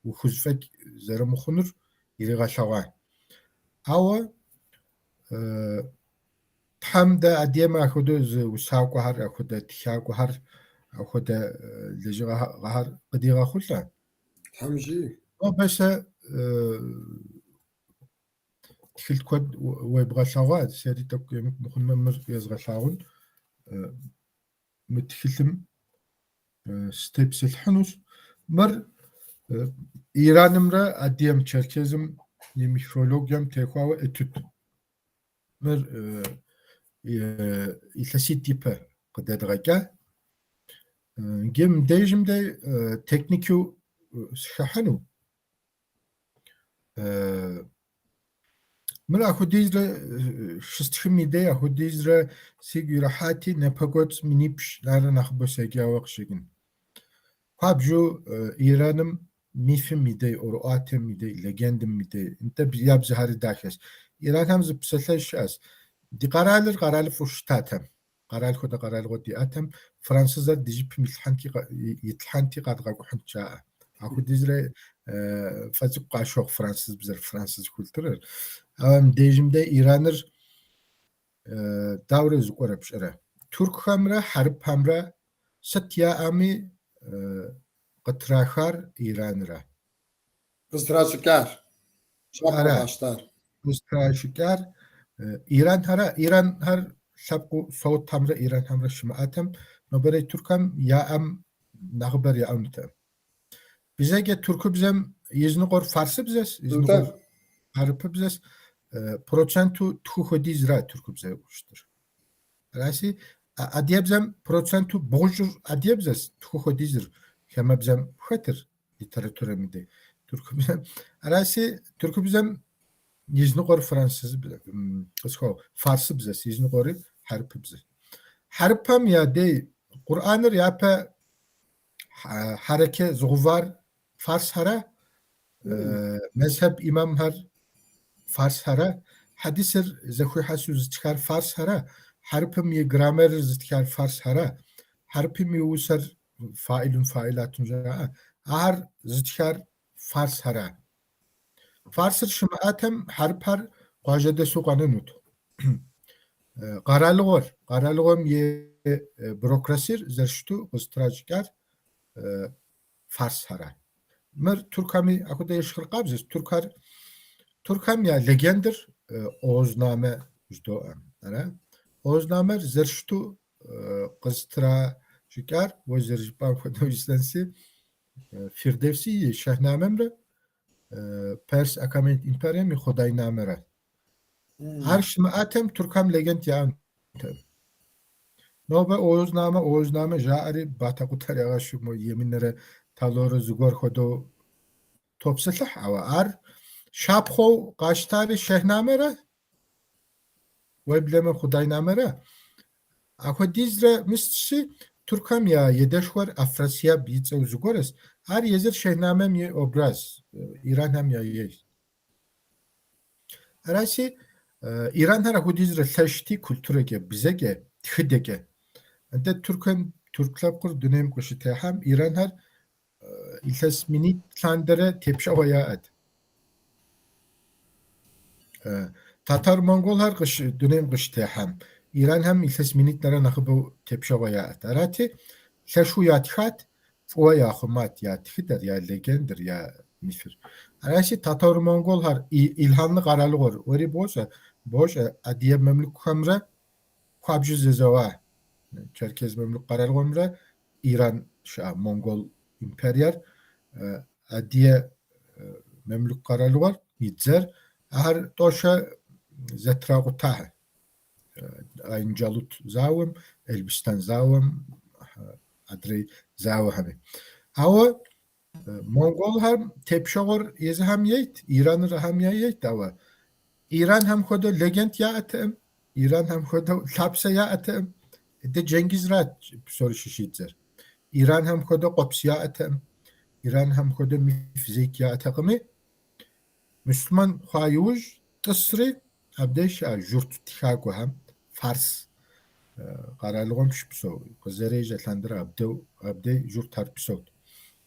uxuzfek zermuxunur iriğallağa awa tam da adiyama axodo usaqohar axodo txaqohar axodo lejiğahar qıdiğaxulla
Hamji.
o besa txil kod webğallağa seri tok yemik muhunmemir yazğallağun mütxilim stepsilhunus mar İranımra adiyam Çerkezim yemikologyam tekava etüt mar ilhasit tipe qıdadğaqa gem dejimde teknikü şahanu mar axudizre şistxim ide axudizre sigurahati nepagots minipş lara naxbosagawaq şegin Habju İranım mifim midey, oruatem midey, legendim midey. İnte yabzi hari daxes. İran ham zıpsaslaş az. Di qaralı fuştatem. Qaral xoda qaral godi atem. Fransızlar dijip yithanti qadqa kuhunça. Aku dizre fazık qaşoq Fransız bizler Fransız kültürü. Am dejimde İranır davre zuqorab şara. Türk hamra harp hamra satya ami qıtraxar İranıra.
Kızdıraçıkar. Şapka
Ara.
başlar.
Qıstraşikar İran har şapku soğut hamra İran hamra şimatem nobere Türkam ya am nağber ya amtem. Bize ge Türkü bizem izni qor Farsı bizes izni qor harpı bizes procentu txudizra Türkü bize uçtur. Rasi adiyabzem procentu bojur adiyabzes txudizr Kema bizem xetir literatüre mide. Türkü bizem izni qor Fransız qısqo Farsı bizes izni qori harpı bize. Harpam ya de Kur'anır yapa hareke zuğvar Fars hara mezhep imam har Fars hara hadisir zekhu hasuz çıkar Fars hara harpım ye gramer zitkar Fars hara harpım ye usar failun failatun ja'a ar zitkar Fars hara Farsır şimatem harpar qajade suqanut qaralığım ye bürokrasir zerştu qıstrajkar Fars hara mer Türkami akuda yaşır qabzes Türkam ya legendir Oğuzname jdo ara Oznamer zerştu qıztıra şikar ve zerjpan kodu islensi Firdevsi şehnamemre Pers Akamit İmperya mi Xodaynamere. Arş mı atem Türkam legend ya. Nobe Oğuzname jaari batakutar yağaşı mı yeminlere taloru zugor xodo topsılah ama ar şapxo qaştari şehnamere ve bileme Xodaynamere. Ako dizre mistşi Türkam ya yedeşvar Afrasiya bitse zugores. Ar yezir şehnamem ye obraz. İran hem ya ye. Arası İran her ako dizre leşti kültürege bizege txidege. Ante Türkler kur dönem kışı teham İran her ilhes minit tlandere tepşa vaya ad. Tatar Mongol her kışı dönem kışı teham. İran hem ilhes minitlere nakıbu tepşa vaya ad. Arati leşu yatxat o ya xumat ya txider ya legendir ya misir. Arası Tatar Mongol her ilhanlı qaralı gor. Ori boşa adiye memlük kamre kuabjü zezava. Çerkez memlük qaralı gomre İran şa Mongol imperyar adiye memlük qaralı var idzer her toşa zetraqutah Ayncalut zavım Elbistan zavım adrey zavı hani. Ama Mongol hem tepşor yezi hem yeyt İran'ı hem yeyt ama İran hem koda legend ya atem İran hem koda tapsa ya atem de Cengiz Rat soru şişitzer. İran hem koda qopsiya atem İran hem koda fizik ya atakımı Müslüman xayuj tısri abdeş jurt tixago hem Fars qaralığım şipso qızarıca tlandıra abde jurt tarpiso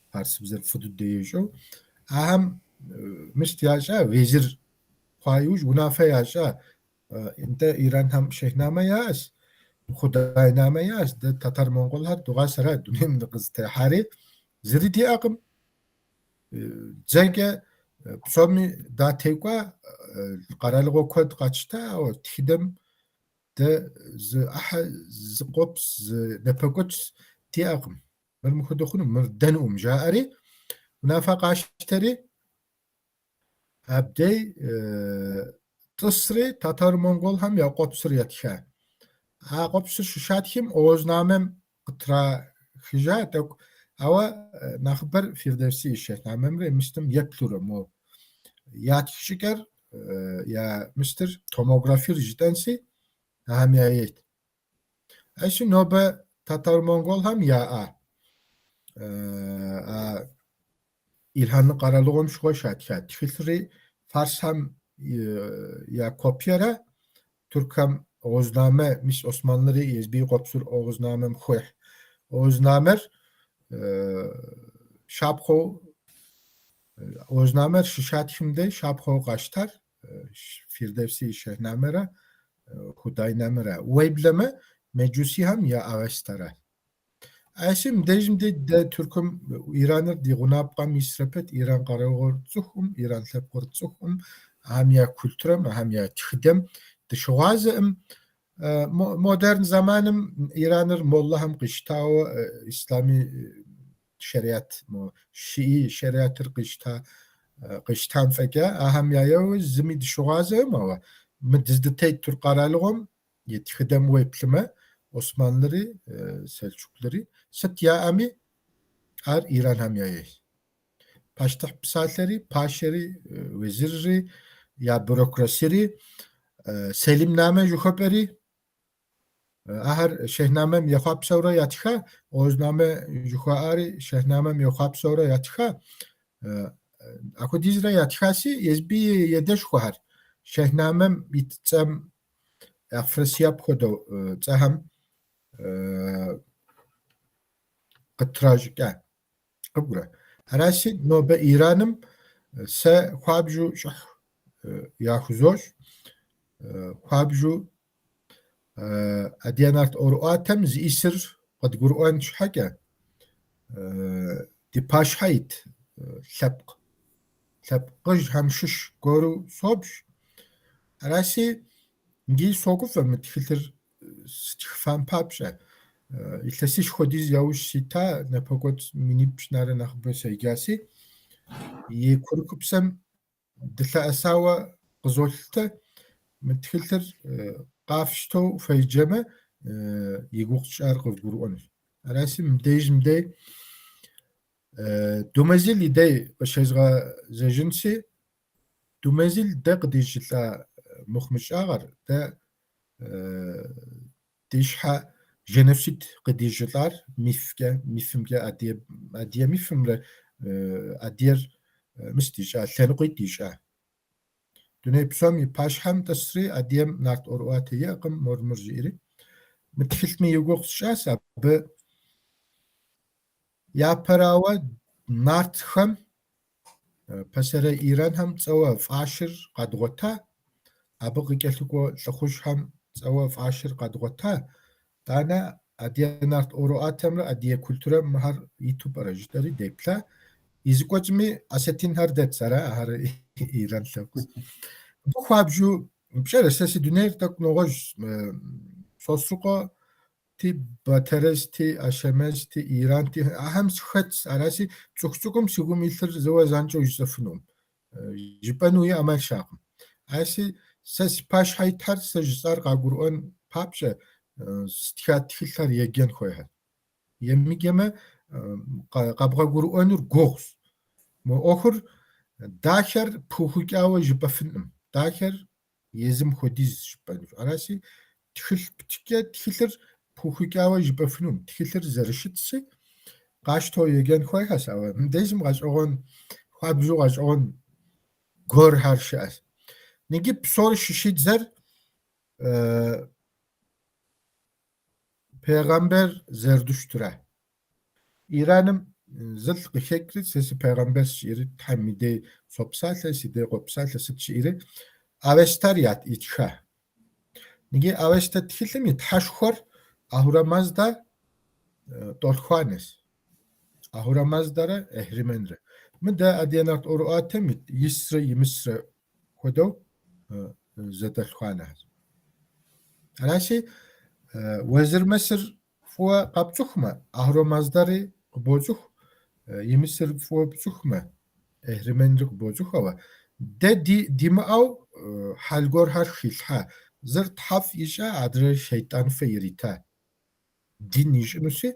Fars bizer fudu deyijo aham müstiyaja vezir xayuj munafe yaşa inte İran hem şehname yaz Xudayname yaz de Tatar Mongol har duğa sara dünim de qız tehari ziri di aqım Zenge psomi da tekwa qaralığo kod qaçta o tidem de z aha z qops z nepagots di aqım mer muxudoxunu mer denum jaari munafa qaşteri abdey تصري Tatar Mongol hem ya qopsur yatxa ha qopsur şuşatkim oğuznamem qıtra xijat ama naxber Firdevsi şehnamemre mistim yeklurum o yatşiker ya mister tomografi rijidensi hem ya yet eşi nobe Tatar Mongol hem ya İlhanlı qaralığım şoşat txilri Fars hem ya kopyara Türkam Oğuzname mis Osmanlıları yezbi qopsur Oğuznamem xoy Oğuznamer şapxo Oğuznamer şişat şimdi şapxo qaştar Firdevsi şehnamera Xudaynamera webleme mecusi hem ya avestara Aşım dejimde de Türküm İranır di gunapqa misrepet İran qarağor tsuhum İran tlepqor tsuhum hem ya kültürem hem ya txidem dışwazım modern zamanım İranır molla hem qıştao İslami şeriat mo Şii şeriatır qıştan feka hem ya yo zimi dışwazım ama mdizdetey Türk qaralığım yetxidem weplime Osmanlıları Selçukluları set ya ami ar İran hem ya paştah psalleri paşeri veziri ya bürokrasiri selimname juhoperi ahar şehnamem yakhab sonra yatxa ozname juhaari şehnamem yakhab sonra yatxa ako dizra yatxasi yezbi yedeş xuhar şehnamem bitsam Afrasiyab xodo tsaham qıtrajka qıbra arasi nobe İranım se xabju şah yaxuzoş xabju adiyanart oruatem zisir qad Qur'an şhaga di paşhayt labqj hamşuş goru sobş arasi ngi sokuf ve mitfiltir стхфам папшэ илъэсищ хуэдиз яужь сита напэкӀуэд минипщ нарэ нэхъыбэ сэджаси и курыкупсэм дылъэӀэсауэ къызолъытэ мы тхылъыр къафщтэу феджэмэ и гугъу тщӀар къывгурыӀуэнущ. Араси мыбдеж думэзил и дей къыщезгъэзэжынси думэзил дэ къыдищылӀа мыхъумыщӀагъэр дэ ди щхьэ женоцид къыдищӀылӀар мифымкӀэ Адыгэ мифымрэ Адыгэр мис дищӀа лъэныкъуитӀ дищӀа. Дуней псом и пащхьэм тӀысри Адыгэм нарт ӀуэрыӀуатэ иӀэкъым, мор жиӀэри. Мы тхылъми и гугъу сщӀащ абы япэрауэ нартхэм пасэрей Иранхэм пцӀэуэ фӀащыр къадгъуэта, абы къыкӀэлъыкӀуэ лӀыхъужьхэм пцӀэуэ фӀащыр къадгъуэта, итӀанэ Адыгэ нарт ӀуэрыӀуатэмрэ Адыгэ культурэм мыхьэр иту пӀэрэ жытӀэри деплъа. И зыкӀуэкӀми Осетинхэр дэт ара ахэр Иран лъэпкъ. Абы хуабжьу пщӀэрэ сэ си дунейр тӀэкӀу нэгъуэщӀ Сосрыкъуэти, Батэрэзти, Ащэмэзти, Иранти ахэм сыхэт араси цӀыху-цӀыкӀум си гум илъыр зэуэ занщӀэу жысӀэфынукъым. ЖыпӀэну и Ӏэмал щакъым. Аси сэ си пащхьэ итхьэр сэ жысӀар къагурыӀуэн папщӀэ стха тхылъхэр еджэн хуейхьэр. Емыджэмэ къэбгъэгурыӀуэнур гугъущ. Мы Ӏуэхур дахэр пыухыкӀауэ жыпӀэфынкъым. Дахэр езым хуэдиз жыпӀэнущ. Араси тхылъыр пыухыкӀауэ жыпӀэфынукъым. Тхылъыр зэрыщытси къащтэу еджэн хуейхьэщ. Ауэ мыбдежым къэщӀэгъуэн хуабжьу къэщӀэгъуэн гуэрхэр щыӀэщ. Ныгъи псор щыщидзэр Пейгамбер Зердущтырэ. Ираным зыл къыхекӀри сэ си пейгамбер щиӀэри Тхьэм и дей сопсалъэ, си дей къопсалъэ сыт щиӀэри Авестар итха. Ныгъи Авестэ тхылъым и тхьэшхуэр Ахурамаздэ тӀолъхуанэщ. Ахурамаздэрэ Эхрименрэ. Мыдэ Адыгэ нарт ӀуэрыӀуатэм исрэ имысрэ хуэдэу зэдэлъхуанэщ. Араси Уэзырмэсыр фӀыуэ къэпцӀыхумэ, Ахурамаздэри къыбоцӀыху, имысыр фӀыуэ пцӀыхумэ, Эхрименри къыбоцӀыхуэуэ, дэ димыӀэу хьэлгуэрхэр хилъхьэ. Зыр тхьэфӀ ищӀэ, адрейр шейтӀанфэ ирита. Дин ищӀынуси,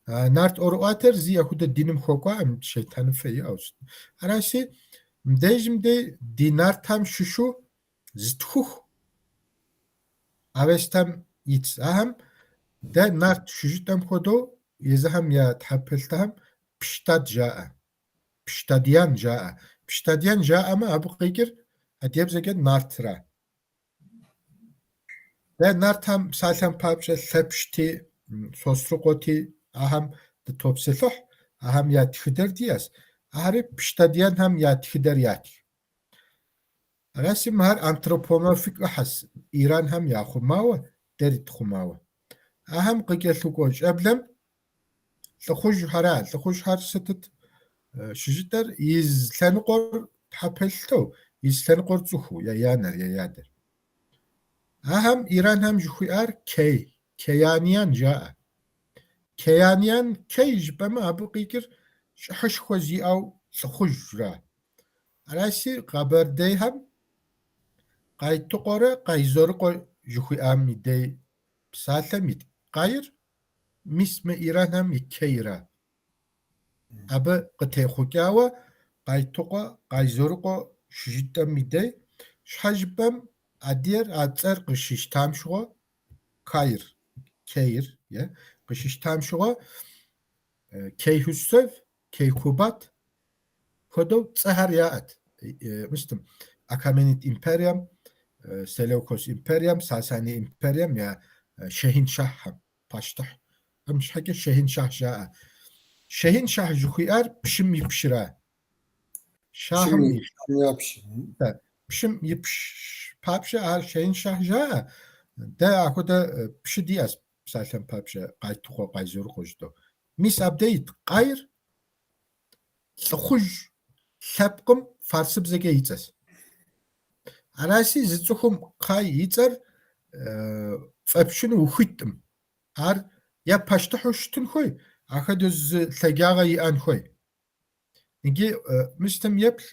нарт ӀуэрыӀуатэр зи яхудэ диным хуэкӀуаӀым, шейтӀаныфэ иӀэу. Араси мыбдежым дей ди нартхэм щыщу зытхуху Авестэм итщ. Ахэм дэ нарт щыжытӀэм хуэдэу езыхэм я тхьэпэлътэхэм пщтад жаӀэ. Пщтадиян жаӀэ. Пщтадиян жаӀэмэ, абы къикӀыр адыгэбзэкӀэ нартра. Дэ нартхэм псалъэм папщӀэ Лъэпщти, Сосрыкъуэти ахэм дытопсэлъыхь, ахэм я тхыдэр диӀэщ. Ахьэри Пщтадиянхэм я тхыдэр ятх. Араси мыхьэр антропоморфик Ӏыхьэщ. Иранхэм яхъумауэ, дэри тхъумауэ. Ахэм къыкӀэлъыкӀуэ щӀэблэм лӀыхъужьхьэра. ЛӀыхъужьхьэр сытыт щыжытӀэр из лъэныкъуэр тхьэпэлътэу, из лъэныкъуэр цӀыхуу, я янэр, я ядэр. Ахэм Иранхэм жыхуиӀар Кеяниян жаӀэ. Кеяниян кей жыпӀэмэ, абы къикӀыр щӀыхьышхуэ зиӀэу лӀыхъужьра. Араси Къэбэрдейхэм Къайтыкъуэрэ Къайзорыкъуэ жыхуиӀам и дей псалъэм ит къайр мис мы Иранхэм и кейра. Абы къытехъукӀауэ Къайтыкъуэ, Къайзорыкъуэ щыжытӀэм и дей щхьэ жыпӀэм Адыгэр а цӀэр къыщищтам щыгъуэ кейр къыщищтам щыгъуэ Кейхүсэв, Кейкубат хуэдэу цӀэхэр яӀэт. Мыстым Акаменит империем, Селевкос империем, Сасани империем я Шэхиншаххэм пащтыхь. ЩхьэкӀэ Шэхиншах жаӀэ. Шэхиншах жыхуиӀар пщым и пщра. Шахым пщым и пщ папщэ ар Шэхиншах жаӀэ. Дэ ахуэдэ пщы диӀэщ псалъэм папщэ Къайтыкъуэ, Къайзорыкъуэ жытӀэу. Мис абдэ ит къайр лӀыхъужь лъэпкъым фарсыбзэкӀэ и цӀэщ. Араси зы цӀыхум кхъай и цӀэр فأبشن وخيتم ار يا باشتحوشتن خوي أخدز ثجاغي أن خوي نجي مستم يبل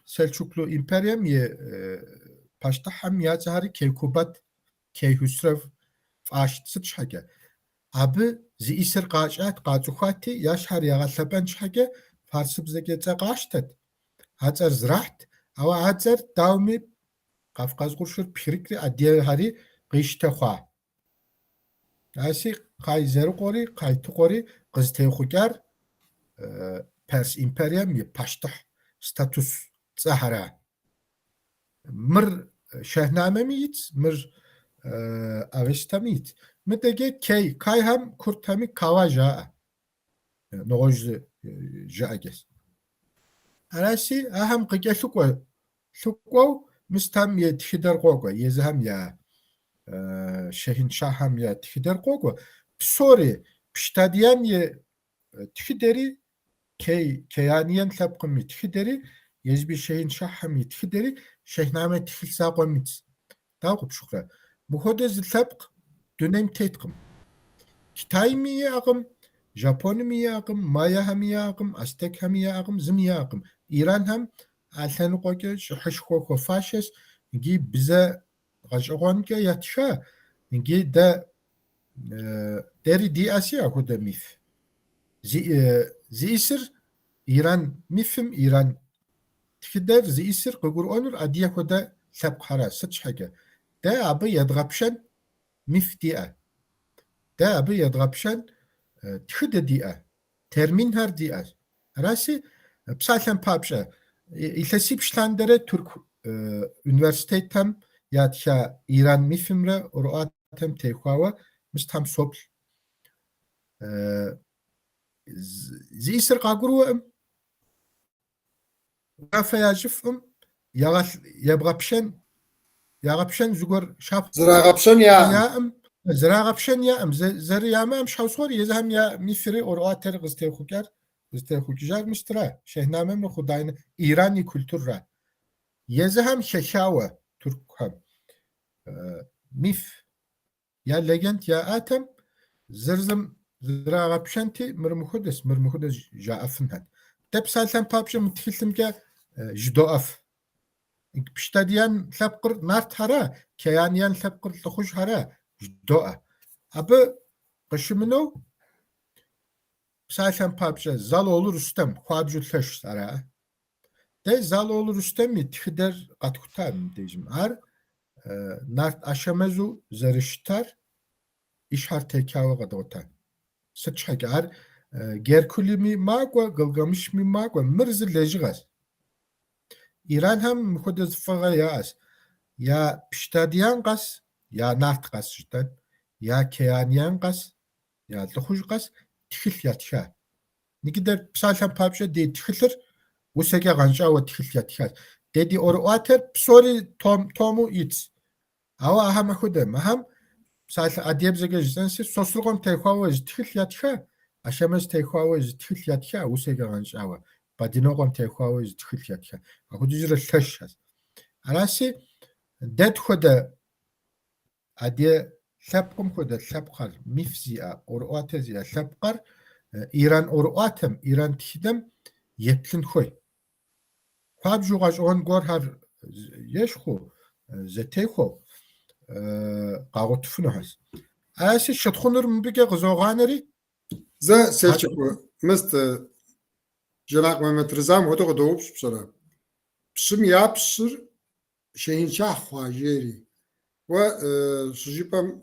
سلجوكلو إمبريم ي باشتحم يا زهري كيكوبات كيهسرف فاشت ستش حاجة أب زي إسر قاشات قاچوخاتي ياشهر يغلبنش حاجة فارس بزكيتا قاشتت هاتر زرعت أو هاتر داومي قفقاز قرشور بشركري أدي هاري قيشتا خوا أسي قاي زيرو قوري قاي تقوري قزتي خوكار بارس إمبريم يباشتح ستاتوس تسهرا مر شهنامة ميت مر أغشتا ميت متى كاي هم كرتامي كاوا جاء نغوز جاء أراسي أهم قجا ثقو مستهم يتخدر قوقو يزهم يا شهين شاهم يتخدر قوقو بسوري بشتاديان يتخدري كيانيان ثابقم يتخدري يزبي شهين شاهم يتخدري شهنامة تخل ساقو ميت داوقو بشكرا مخودز الثابق دونيم تيتقم كتاي مية أقم جابون مية أقم مايا هم مية أقم أستيك هم مية أقم زمية أقم إيران هم ألثان قوكي حشخوكو فاشس نجي بزا غشغون كي يتشا نجي دا داري دي آسيا أكو دا ميف زي إسر إيران ميفم إيران تكدر زي إسر قبور أونر أديا كو دا ثابق حرا ستش حاجة دا أبي يدغبشن ميف ديئة دا أبي يدغبشن تخد ديئة ترمين هر ديئة راسي بسالن بابشا إلتسيب شلاندرة ترك üniversitetem yatşa İran mifimre oruatem tehava mistam sopl zisir qagruem gafayajifum yagapşen zugor şaf
زراغبشن يا
yaım zragapşen yaım zeri yamam şavsor yezhem ya mifri oruater qıztehukar qıztehukijar mistra şehnamem khudayne İrani kültürra yezhem şeşawa Türkhem mif ya legend ya atem zirzim zragapşenti mirmuhudes jaafınhan tepsalten papşa mutkhiltimke jdoaf piştadiyan tlapqır nart hara keyaniyan tlapqır tluxuj hara jdoa abı qışımino psalten papşa Zaloğlu Rüstem xwabju tleş sara de Zaloğlu Rüstem'i txider qatkutam dejim ar nart aşamezu zeriştar işhar tekava qadota sıçhagar Gerkulimi magwa Gılgamışmi magwa mirz lejgas İran hem xudez faga yaas ya piştadiyan qas ya nart qas jdan ya keyaniyan qas ya lxuj qas txil yatxa nigider psalhan papşa de txilir وسجى غنجا وتخليات خاص ددي أورواتر بسوري تومو إيتس أو أهم خده مهم سال أديب زجاج زنسي سوسرقم تيخواوز تخليات خا أشمس تيخواوز تخليات خا وسجى غنجا وبعدينوقم تيخواوز تخليات خا أخو تجري الثش أراسي دد خده أدي ثبقم خده ثبقر مفزيا أورواتر زيا ثبقر إيران أورواتم إيران تخدم يتلن خوي خابجو غاجون غور هر يشخو زتيخو قاغوتفنو هاس اسي شتخونر مبيكا غزوغانري
زا سلجوك مست جناق محمد رضا هدو قدوبش بصرا بشم يابشر شهين شاه خواجيري و سجيبام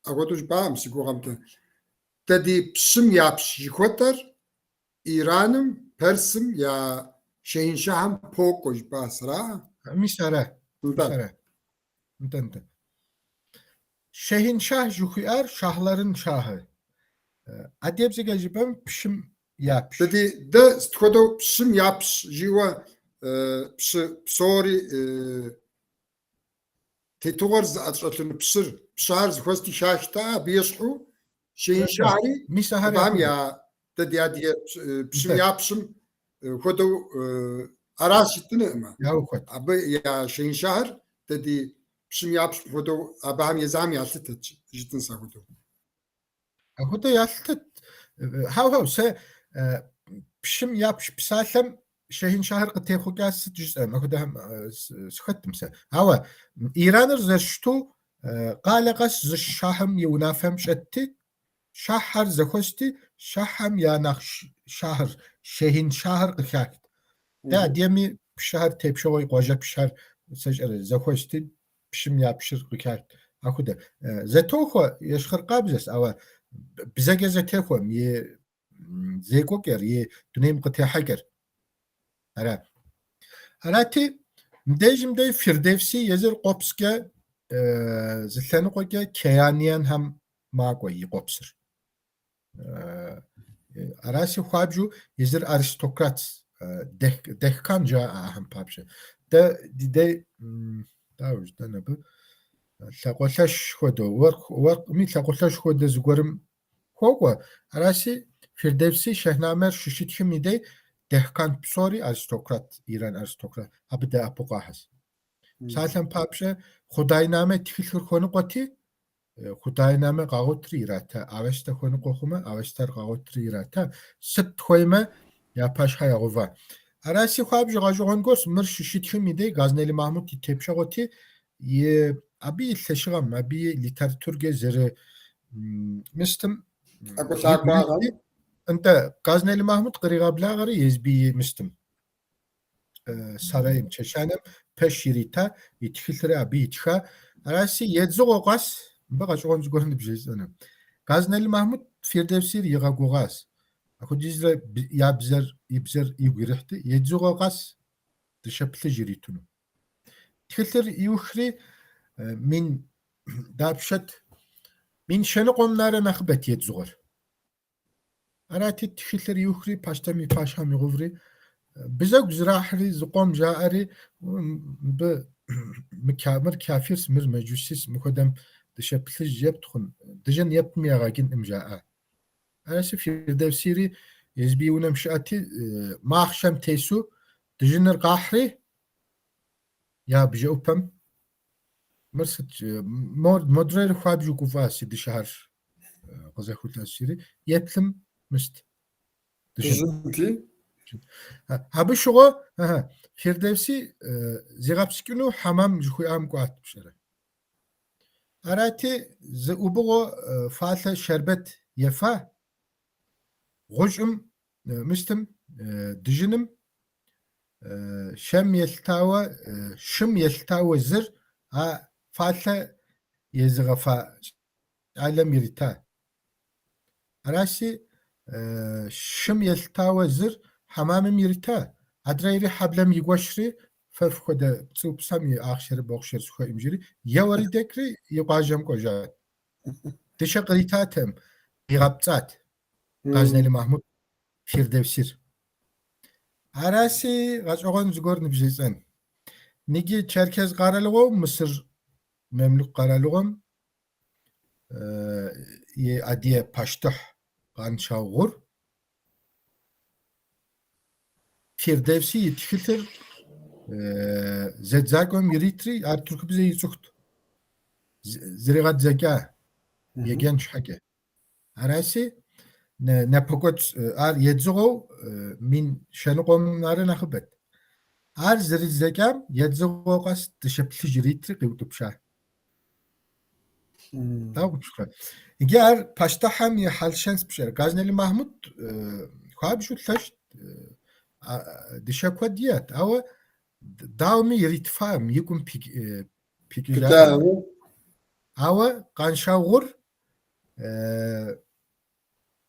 اغوتوش بام سيكو غامتا تدي بشم يابش يخوتر İran'ım Pers'im ya Şehinşah'ım Pokoş Basra.
Misara. Misara. Şehinşah Juhuyar şahların şahı. Adiyep zegajibem pişim yapış.
Dedi de stkodo pişim yapış jiwa psori tetuğar zatratını pişar zhosti şahta biyeshu Şehinşah'ı
misahar
ya dedi adiye pişim yapışım kodu aras jittini ama.
Ya ukot.
Abi ya Şehinşah dedi пщым япщ хуэдэу абыхэм езам ялъытыт жытӏынсэ хуэдэу.
Ахудэ ялъытыт. Хьэу сэ пщым япщ псалъэм шэхиншахыр къытехъукӏа сыт жысӏэм ахудэхэм сыхэттым сэ. Ауэ Ираныр зэрыщыту къалэ къэс зы шахьым и унафэм щӏэтти, шахьхьэр зэхуэсти, шахьхэм я нэхъ шахьыр шэхиншахыр къыхахт. Дэ адеми пщыхьэр тепщэгъуи къуажэ пщыхьэр зэхуэсти, пщым япщыр къыхахт. Ахудэ зэтохуэ ещхъыр къабзэс, ауэ бзэкӏэ зэтехуэм и зекӏуэкӏэр, и дунейм къытехьэкӏэр. Арати, мыбдежым дей Фирдевси езыр къопскӏэ зы лъэныкъуэкӏэ Кеяниенхэм макӏуэ и къопсыр. Араси хуабжьу езыр аристократ Дехкан жаӏэ ахэм папщӏэ. Дэ ди дей дауэ жыпӏэн абы лъакъуэлъэщ хуэдэу, уэркъми лъакъуэлъэщ хуэдэ зыгуэрым хуокӏуэ. Араси Фирдевси Шэхнамэр щыщытхым и дей Дехкан псори аристократ, Иран аристократ, абы дэӏэпу къахьэс. Псалъэм папщӏэ Хъудаинамэ тхылъхэр хуэныкъуэти, Хъудаинамэ къагъуэтри ирата, Авестэ хуэныкъуэ хъумэ, Авестэр къагъуэтри ирата, сыт хуеймэ я пащхьэ ягъува. Араси хуабжьу гъэщӏэгъуэн гуэрщ мыр щыщытхым и дей Газнели Махмуд и тепщэгъуэти, абы и лъэщыгъэм, абы и литературкӏэ зэрымыстым НтӀэ Газнели Махмуд къригъэблагъэри езби мыстым, сарайым, Чэчанэм пэш ирита, и тхылъри абы итха. Араси едзыгъуэ къэс, мыбы къэщӏэгъуэн зыгуэр ныбжесӏэну. Газнели Махмуд Фирдевсир игъэгугъащ. Апхуэдизрэ и бзэр игу ирихьти, едзыгъуэ къэс дыщэплъыж иритыну. Тхылъыр иухри мин дапщэт, мин шэныкъуэм нарэ нэхъыбэт едзыгъуэр. Арати тхылъыр иухри пащтэм и пащхьэм игъуври, бзэгу зрахьри зыкъуэм жаӏэри, мыр кафирс, мыр мэджусис, мыхуэдэм дыщэплъыж епт хъун, дыжьэн ептым егъэкӏынӏым жаӏэ. Араси Фирдевсири езби и унэм щыӏэти, махъшэм тесу дыжьыныр къахьри, я бжэӏупэм мыр сыт модрейр хуабжьу гуфӏа си дыщыхьэр къызэхулъэсри, еплъым мыст. Абы щыгъуэ Фирдевси зигъэпскӏыну хьэмэм жыхуиӏам кӏуат пщӏэрэ. Арати зыӏубыгъуэ фалъэ щэрбэт ефа, гъущӏым, мыстым, дыжьыным шым елъытауэ зыр а фалъэ езыгъэфа щӏалэм ирита. Араси шым елъытауэ зыр хьэмамым ирита. Адрейри хьэблэм игуэщри, фэ фхуэдэ пцӏыупсхэм и ахъшэр бохъшэр схуэӏым жиӏэри, еуэри дэкӏри и къуажэм кӏуэжат. Дыщэ къритатэм, игъэпцӏат Газнели Махмуд Фирдевсир. Араси гъэщӏэгъуэн зыгуэр ныбжесӏэн. Ниги Черкес къэралыгъуэу Мысыр Мемлюк къэралыгъуэм и Адие пащтыхь Къаншагъур Фирдевси и тхылъыр зэдзакӏуэм иритри, ар тыркубзэ ицӏыхут. Зригъэдзэкӏа егъэн щхьэкӏэ. Араси нэпыкӏуэцӏ ар едзыгъуэу мин шэныкъуэм нарэ нэхъыбэт. Ар зэридзэкӏам едзыгъуэу къэс дыщэплъыж иритри къиутӏыпща. Иджы ар пащтыхьэм и хьэлщэнс пщӏэр. Газнели Махмуд хуабжьу лъэщт, дыщэ куэд иӏэт, ауэ дауэми иритфаӏым, и гум пикӏыжаӏэм. Ауэ Къаншагъур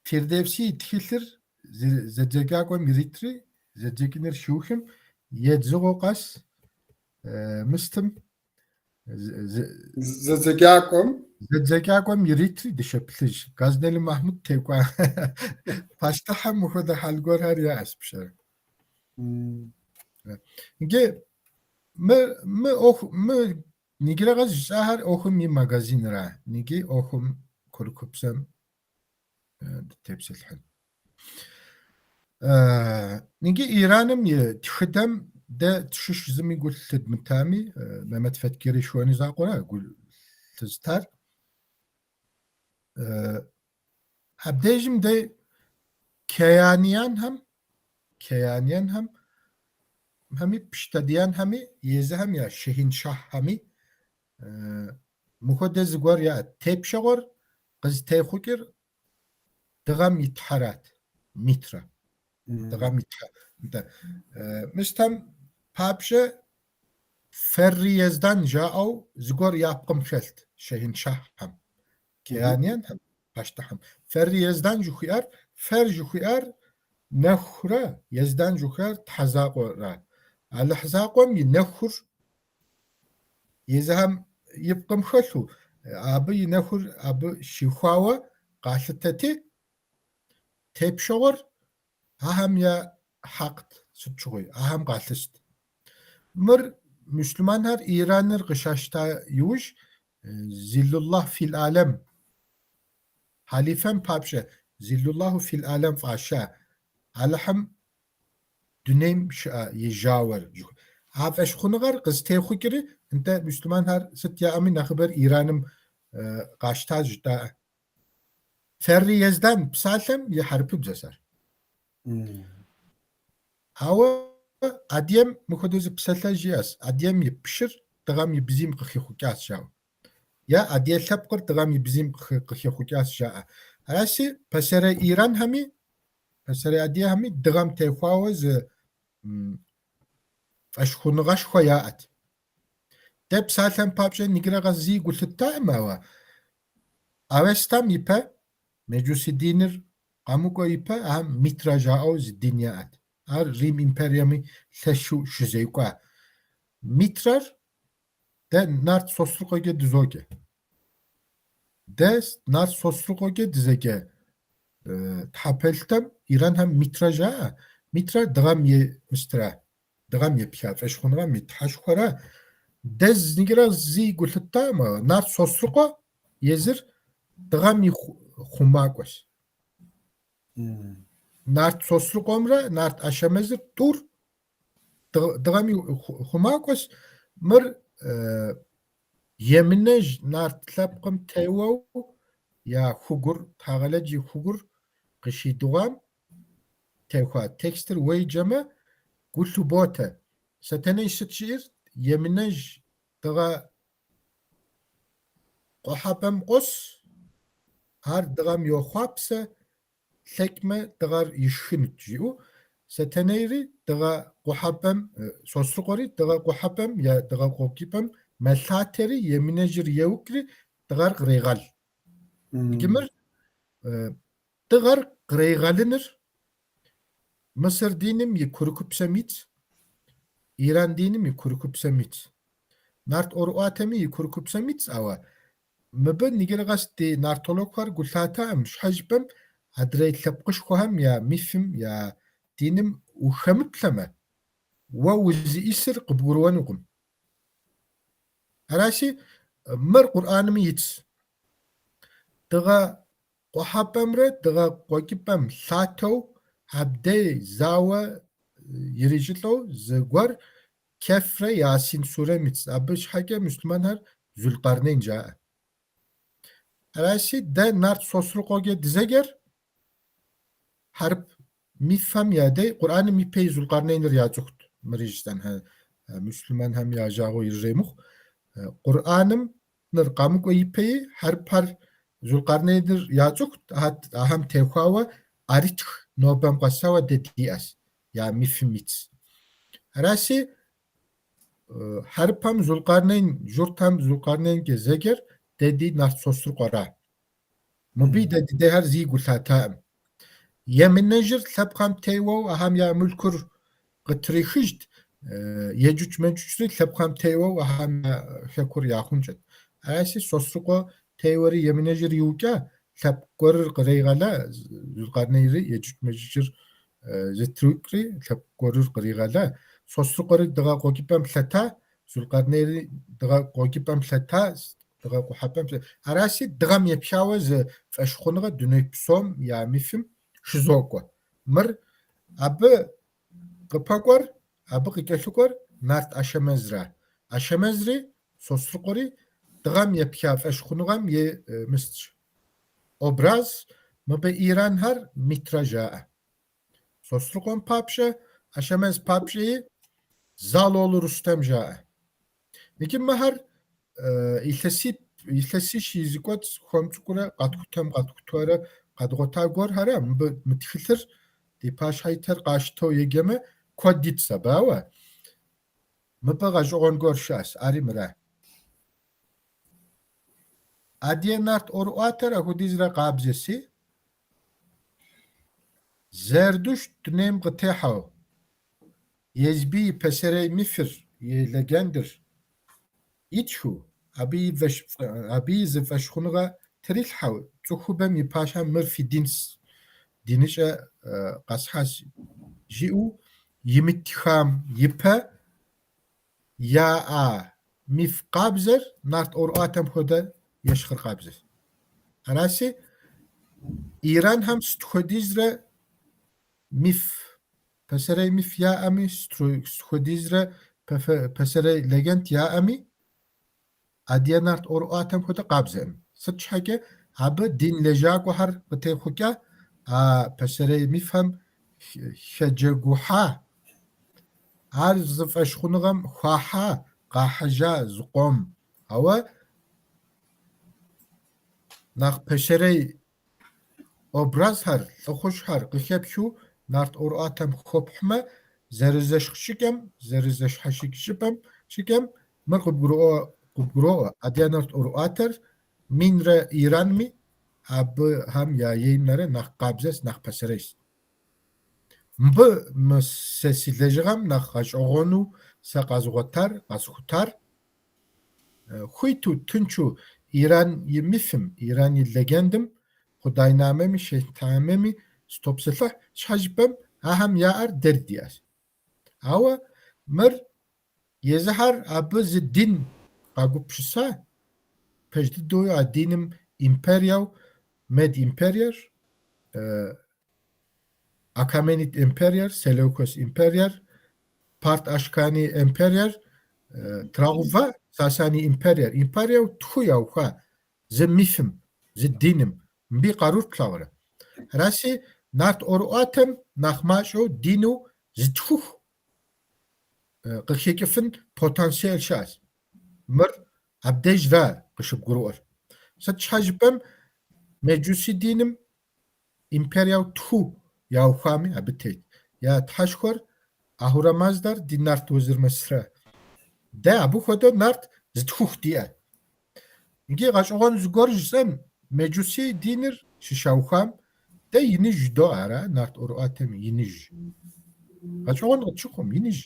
Фирдевси и тхылъыр зэдзэкӏакӏуэм иритри, зэдзэкӏыныр щиухым, едзыгъуэу къэс мыстым зэдзэкӏакӏуэм иритри дыщэплъыж. Газнели Махмуд текӏуа пащтыхьэм мыхуэдэ хьэл гуэрхэр яӏэс пщӏэрэ. Иджы мы нигрэ къэс жысӏахэр ӏуэхум и магазинра, ниги ӏуэхум курыкупсэм тепсэлъхьын. Ниги Ираным и тхыдэм ده تشش زمي قلت من تامي ما تفكري شواني زاقورا قول تزتار هبديجم ده كيانيان هم همي بشتديان همي يزهم يا شهين شاه همي مخدز غور يا تيبشغور قز تيخوكر دغم يتحرات مترا دغم يتحرات مستم بابشة فري يزدان جاءو زغور يابقم شلت شهين شاه هم كيانيان هم باشتهم فري يزدان جوخيار فر جوخيار نخرة يزدان جوخيار تحزاقورا على حزاقهم ينخر يزهم يبقم خلو أبي ينخر أبي شيخاوة قالتتي تيبشور أهم يا حقت ستشوي أهم قالتست مر مسلمان هر إيرانر قشاشتا يوش زل الله في العالم حليفا بابشة زل الله في العالم فاشا على حم دنيم يجاور عافش خنغر قزتي خوكري انت مسلمان هر ست يا امين اخبر ايرانم قاشتاج دا فري يزدان بسالم يحرب بزسر هاو اديم مخدوز بسالجياس اديم يبشر دغام يبزيم قخي خوكاس شاو يا ادي لبقر دغام يبزيم قخي خوكاس شاء راسي بسر ايران همي بسر ادي همي دغام تيخواوز أشخنغش خياءت تب سالم بابجن نيجرا غزي قلت التائمة أوستام يبا مجوس الدينر قاموكو يبا أهم متراجعو الدنياات ريم إمبريامي ثشو شزيكوا مترار ده نارت سوسلقو جد زوجة دست نارت سوسلقو جد زوجة تحبلتم إيران هم متراجعة مترا دغام يمسترا دغام يبشاف أشخنغا متحشخرا دز نيجرا زي قلت التائمة نارت سوسلقو يزر دغام خماقوس نارت سوسلقومرا نارت أشامزر تور دغام خماقوس مر يمنج نارت لابقم تيوو يا خغر تاغلجي خغر قشي دوام تيوخا تكستر ويجما قلت بوتا ستني ستشير يمنج دغا قحابم قص هار دغام يوخابسة ثكمة دغار يشخنت جيو ستنيري دغا قحابم سوسرقوري دغا قحابم يا دغا قوكيبم ملاتري يمنجر يوكري دغار قريغال جمر دغار قريغالنر مصر دينم يكوركوب سميت إيران دينم يكوركوب سميت نارت أورواتمي يكوركوب سميت أوا مبن نيجي غاستي نارتولوكار قلتاتا مش حجبم أدري تلبقش خوهم يا مفهم يا دينم وخمب لما ووزي إسر قبوروانكم أراشي مر قرآن ميتس دغا قحابم دغا قوكيبم ساتو عبدي زاوة يريجلو زغور كفر ياسين سورة ميتس أبش حاجة مسلمان هر ذو القرنين جاء راسي ده نارت سوسرقوغي دزجر حرب ميفهم يادي قرآن ميبي ذو القرنين رياضوخت مريجتان ها مسلمان هم ياجاغو يريموخ قرآنم نرقامك ويبي حرب هر ذو القرنين رياضوخت أهم تيخواوا أريتخ نوبام قصاوا دياس يا ميفهم ميتس راسي حرب هم ذو القرنين جورتهم ذو القرنين جزجر ددي نارت سوسرقورا مبي ددي هر زي قلتاتام يمنجر ثبقام تيوو أهم يا ملكر قطريخجد يجوج منجوج ثبقام تيوو أهم شكر ياخونجد أسي سوسرقو تيوري يمنجر يوكا ثبقر قريغالا القرنيري يجوج منجر زتروكري ثبقر قريغالا سوسرقور دغا قوكيبام ثتا القرنيري دغا قوكيبام ثتا دغا قحبام أراسي دغام يبشاوز فأشخونغا دوني بسوم يا مفهم شزوكو مر أب قباقور أبغى كشكر نارت أشمزرة أشمزري سوسرقوري دغم يبكاف أشخنغم مستش أبراز مبي إيران هر مترجاء سوسرقون بابشة أشمز بابشة زالول رستم جاء لكن مهر إلتسيش يزيكوت خمسكورة قد كتورة قد غطا غور هرم متفلتر دي باش هايتر قاشتو يجمع كود ديت سباوة مبغى جوغن غور شاس أري مرا أدينارت أورواتر أكو ديزرا قابزيسي زردوش تنيم قتاحو يزبي بسري مفر يلجندر يتشو أبي زفشخنغا تريلحو تخوبم يباشا مرفي دينشا قصحاس جيو يمتخام يبا يا ميف قابزر نارت أوراتم خدا يشخر قابزر راسي إيران هم ستخديزر ميف پسره میف یا امی ستخدیزر پسره لگنت یا امی ادیانارت اور آتم خود قابزم سچ حاجه عبا دین لجاق و هر قطع خوکا پسره میفهم شجگوحا هر زفش خونغم خواحا قاحجا زقوم او ناق پسره obraz har lxush har qixepshu nart or atam khopxma zerizesh xşikem zerizesh haşik şipem şikem mer qubgro adyanart or atar minre İran mi ab ham ya yeyinlere nakh qabzes nakh paseres mb mesesilejgam nakh qashogonu saqazghotar qasxutar khuytu tunchu İran yimifim İran legendim خداينامه مي شيطانه مي ستوب سلح شحجبم أهم يار دردياس هو مر يزهر أبز الدين قاقو بشسا بجد دوي الدينم إمبرياو مد إمبرير أكامينيت إمبرير سيلوكوس إمبرير بارت أشكاني إمبرير تراغوفا ساساني إمبرير إمبرياو تخويا وخا زميفم زدينم مبي قارور بلاورة راسي نارت أورواتم نخماشو دينو زدفوخ قشيكفن بوتنسيال شاس مر عبديج را قشب قروار ست حاجبم مجوسي دينم إمبرياو تخو ياو خامي عبتيت يا تحشخور أهورا مازدار دي نارت وزير مصر ده أبو خودو نارت زدفوخ ديا نجي غاشوغان زغورج زن مجوسي دينر ششاوخام ده ينج دو عرا نارت أورواتم ينج غاشوغان غتشوخم ينج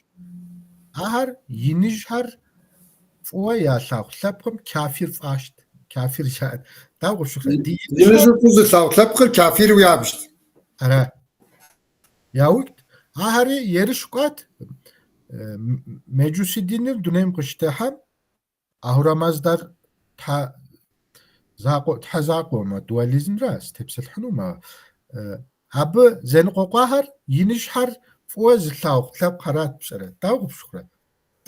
أهر ينج هر فوا يا لاخ لابكم كافر فاشت كافر شاد داو شكرا دي
ينجو كوز تلقى كافر ويابشت
أرا يا وقت أهري يرشقات مجوسي دينر دونيم قشتهم أهورا مازدار تحزاقو ما دواليزم راس تبسل حنوما عب زنقو قاهر ينشحر فوز اللاوق تلاب قرات بسرة داوغ بشكرا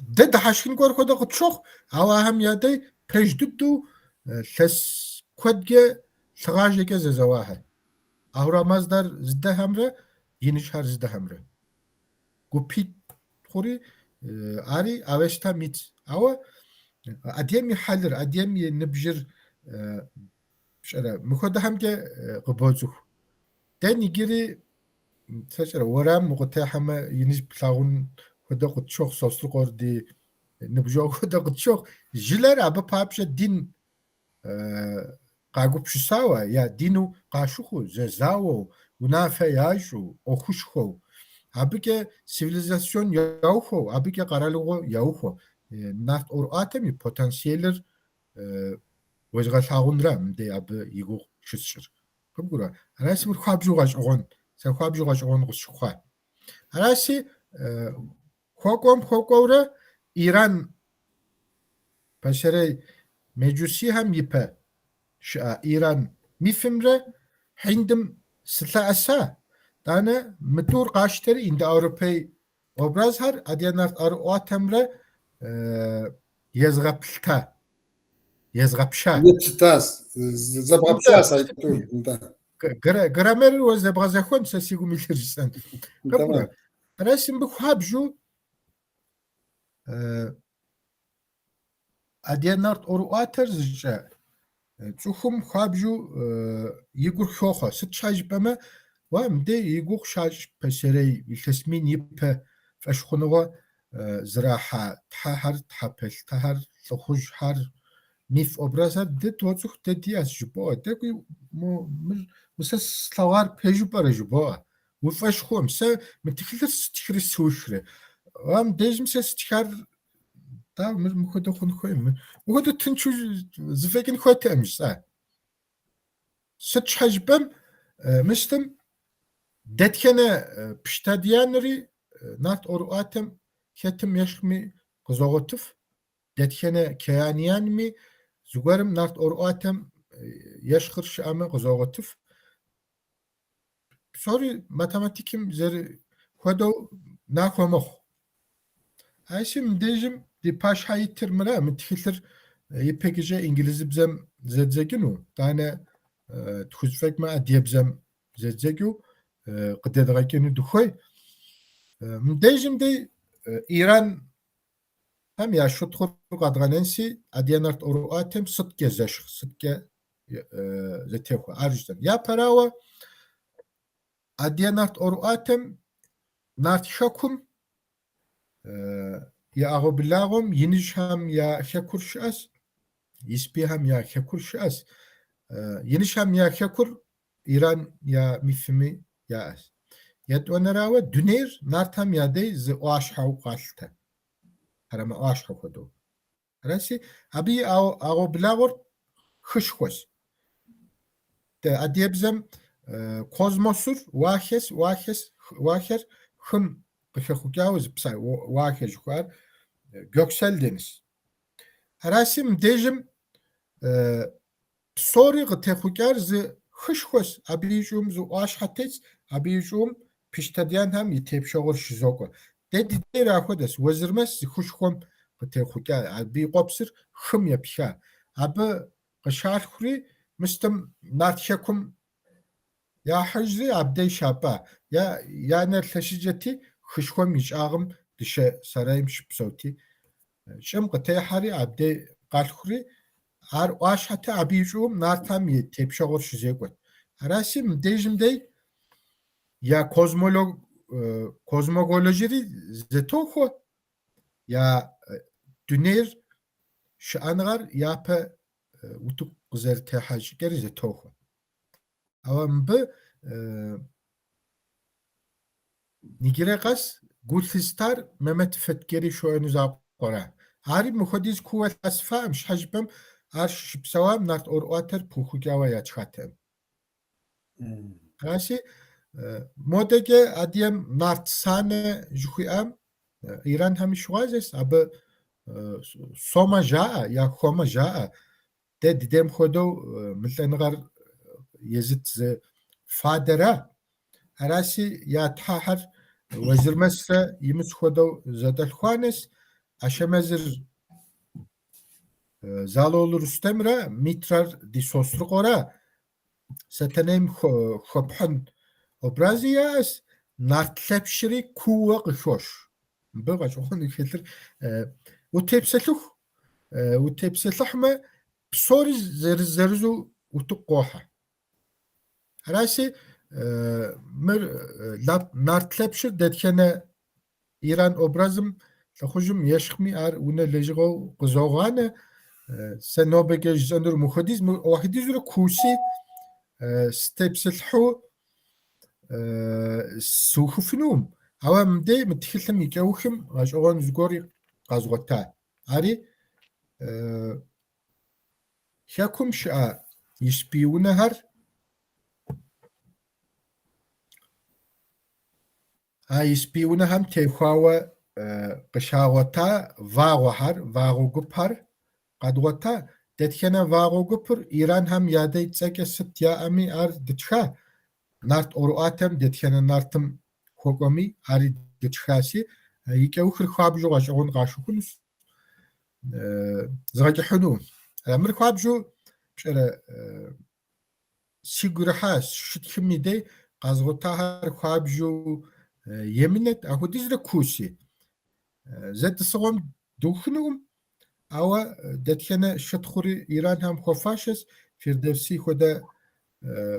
دد حاشكين قور كودا قد شوخ او اهم يادي بريش ددو لس كودجي لغاجيكي زواهر اهورا مازدار زده همره ينشحر زده همره قو بيت خوري اري اوشتا ميت او اديمي حالر اديمي نبجر شرا مخده هم که قبازو دنی گیری سشرا ورام مقطع همه ینیش بلاغون خدا قد شوخ ساسر قردی نبجا خدا قد شوخ جلر عبا پاپش دین قاقو بشساوا یا دینو قاشوخو زاو ونافع یاجو اخوشخو عبا که سیویلیزاسیون یاوخو عبا که قرالوغو یاوخو نافت اور آتمی پوتنسیلر وجغال ثاغون رام دي أب يجو شتشر كم قرا راسي من خواب جوغاش أغون سخواب جوغاش أغون غش خواب راسي خوكورا إيران بشري مجوسي هم يبا إيران ميفمرة عندم سلا أسا دانا مدور قاشتري عند أوروبي obrazlar adyanart ar'uatemre yazgapılta, yazgapşa.
Нечитас, забрапшас, айту, да.
Gramer o zebgazakon sesigu milirsan. Kapura.
Tamam.
Rasim bu habju adyanart ar'uater zca. Цухум хабжу игур хохо сычажбама вамде игур шаж песерей илтесмин ипе фашхунова зраха тхахар тхапел тхахар лхуж хар миф образа де тоцух де диас жбо деку мусас славар пежу пара жбо уфашхум се митхилер стихрис сушре вам дежм се стихар да мухото хунхойм мухото тынчу звеген хотемса сычажбам мистем деткене пштадианри нарт оруатем хетим яшми козоготов деткене кеянианми зугарым нарт оруатем яшхырш аме козоготов сори математиким зер ходо нахомох айсим дежим di paşa yitirmire mithilir ipekece İngilizce bzem zedzeginu tane txuzfek ma diye bzem zedzegu qıdedğakenu duxoy mdejim de İran hem ya şutxur qadğanensi adyanart oruatem sıtke zeşx sıtke zetexu arjdan ya parava adyanart oruatem nart şakum ya ağobilağım yenişham ya şekurşas ispiham ya şekurşas yenişham ya şekur İran ya mifmi ya as yet onarava dünir nartam ya de z oaşhav qalta harama oaşhav kodu rasi abi ağobilağır xışxos de adiyebzem kozmosur vahes hım Kışakukavuz psay vakıcıklar göksel deniz. Harasim dejim psori gıtekukar zı xışxos abiyicum zı oaşhatec abiyicum piştadiyan hem yitepşoğur şizoko. Dedi rahodes vazirmes zı xışxom gıtekukar abi qopsir xım yapşa. Abi qışarxuri mistim nartşakum ya hajri abdey şapa ya nerleşiceti xışxom yiş'ağım dişe sarayım şıpsoti. Şem qıtayhari abde qalxuri ar oaşhate abiyicum nartam yetepşoğur şizekot. Arasim dejimde ya kozmolojiri zetoxo ya dünir şanğar yape utuk qızar tehaj geri zetoxo. Avam bu Nigireqas gulhistar Mehmet Fetkeri şoyunuz aqora. Ari muhodiz kuvet asfam şhajbam ar şipsawam nart oruater puxuqava yaçxatem. Rasi modege adiyem nart sane juxiam İran hamişwazes ab soma jaa ya xoma jaa de didem xodo mıllenğar yezit ze fadera Arasi ya tahar vazirmesre yimiz xodo zadalxanes aşemezir zaloğlu Rüstemre mitrar di sosru qora setenem xophan obraziyas nartlepşiri kuva qışoş bıqa çoğun ikelir utepseluhme psori zerizu utuk qoha Arasi nartlepşir detkene İran obrazım lxujum yeşxmi ar une lejğo qzoğane senobege janur muhadiz wahidizure kusi stepselhu suxufinum awam de mitxilm ikawxim qash'oğon zgori qazğota ari xakum şa yispiyunehar yispiyuneham tevxawa qışağota vağugupar qadğota detkene vağugupur İran ham yade tseke sıt ya ami ar dıçxa nart oruatem detkene nartım xoqomi ari dıçxasi يكوخر خوابجو غاشون غاشوكنس زغاكي حنو الامر خوابجو بشرا سيغور حاس شت خمي دي قازغوتاها خوابجو يمنت اهو ديزرا كوسي زاد صوم دوخنوم أو دتخنا شتخوري إيران هم خفاشس فردوسي خدا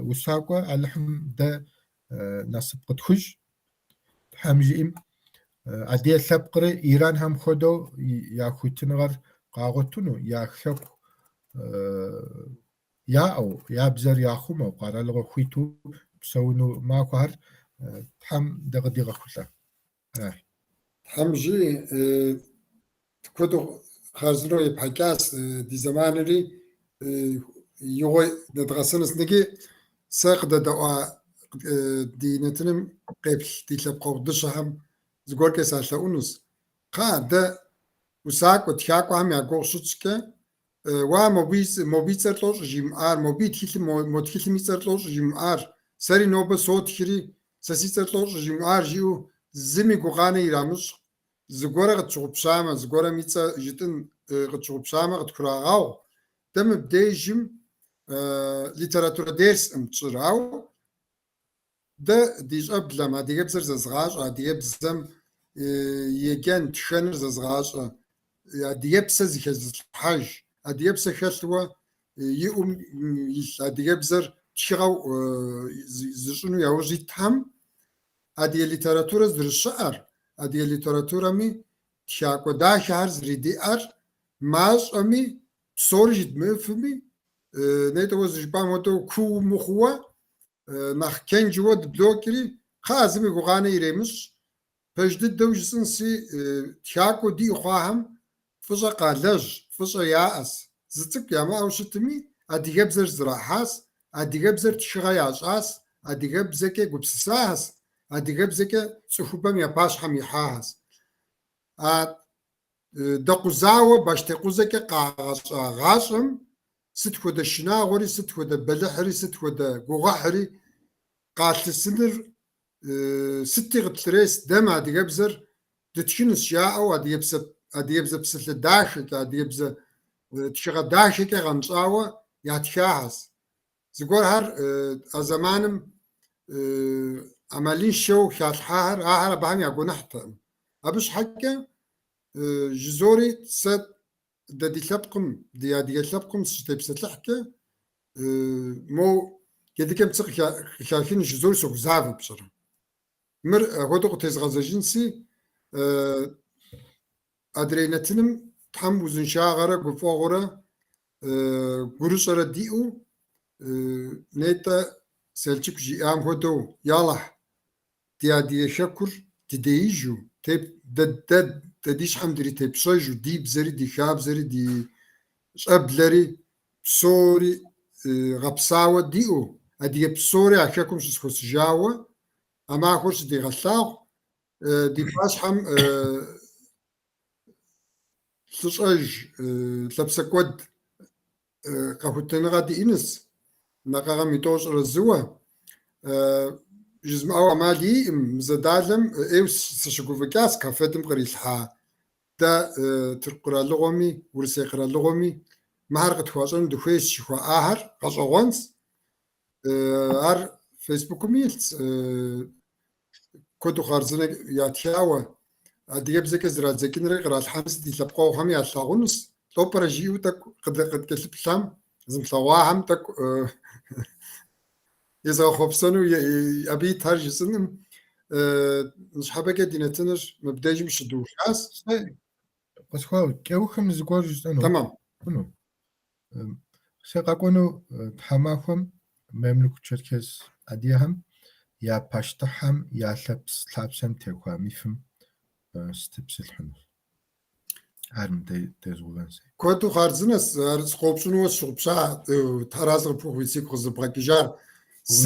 وساقوا اللحم دا نصب قد خج حمجيم عدي ثبقري إيران هم خدو يا خوتنغر قاغتونو يا خب يا أو يا بزر يا خوما وقارا لغو خويتو بسونو ما قهر تحم دغدي غخولا
حمجي كودو خارزلو يبحكاس دي زمانري يوغي ندغسنس نجي ساق دوا دي نتنم قبل دي لبقو دشهم زغور كسالتا اونس قا دا وساق وتشاكو هم ياغو شوتسكا وا موبيتر توش جيم ار موبيت هيل موتخيل ميتر توش جيم ار سري نوبه صوت خري سسيتر توش جيم ار جيو زمي غوغاني يرامش زغورا غتشوبشاما زغورا ميتsa جيتن غتشوبشاما غتكراغاو تم بديجم ليتراتورا ديرس امتصراو دا ديج ابلا ما ديجب زر زغاش ديجب زم يجان تشنر زغاش ديجب سزخز حاج ديجب سخلوا يوم ديجب زر تشغاو زشنو ياوجي تام ادي ليتراتورا زر الشعر ادي ليتراتورا مي شاكو دا شهر زريدي ار ماش امي سورجت مفمي نيتو زجبا موتو كو مخوا nach kenjwo blokri khazmi gugane iremiş pejdi dewjsin si tiako di khaham fıza qalaj fıza yaas zıtık yama awşitmi adigabzer zrahas adigabzer tşiga yaşas adigabzeke gupsisas adigabzeke tsufubam yapash ham yahas a daqzawa başte quzeke qaqasım ست خود شناغوري ست خود بلحري ست خود غوغحري قالت السنر ستي غتلريس دم عاد يبزر تتشين الشياء او عاد يبزر بسل داشك عاد يبزر تشغى داشك غنصاوة ياتشاهس زغور هر زمانم عملين شو خال حاهر اهر بهم يقول نحتم ابش حكا جزوري ست دي لبقم دي لبقم ستيبس لحكه مو كده كم تسق خاكين جزور سوق زعف بصراحه مر هدوق تزغزجنسي ادرينتنم تحم وزن شاغره غفوغره غروسره ديو نيتا سلچك جي ام هدو يلا دي شكر تديجو تيب دد تديش حمدري تبشاجو دي بزري دي خاب زري دي شابلري بسوري غبساوة ديو ادي بسوري عشاكم شسخوس جاوة اما خوش دي غلاغ دي باش حم تشاج تلبسكود قهوتنا غادي انس نقا ميتوش رزوة جزم او عمالي مزدالم ايوس سشكوفكاس كافتم قريسحا دا ترقرا لغومي ورسيقرا لغومي مهارقة خواشن دخويس شخوا آهر قصوانس ار فيسبوك ميلت كودو خارزنا ياتياوا ادي يبزك زرا زكين رقرا الحمس دي لبقو هم ياتلاغونس توبرا جيو تك قد كسب سام زم صواهم تك إذا خبصنو أبي ترجسنم مش حابة كده نتنش مبدأ مش دور حاس
بس خاو كيو خمس جوج أنا
تمام
كنو سيقاكونو تحماهم مملك تشركز أديهم يا باشتهم يا لابسم تيخوا ميفم ستبس الحنو عارم تزولانسي
كنتو خارزنس أرز خبصنو وشخبصا تراز ربوخيسيك خزبراكيجار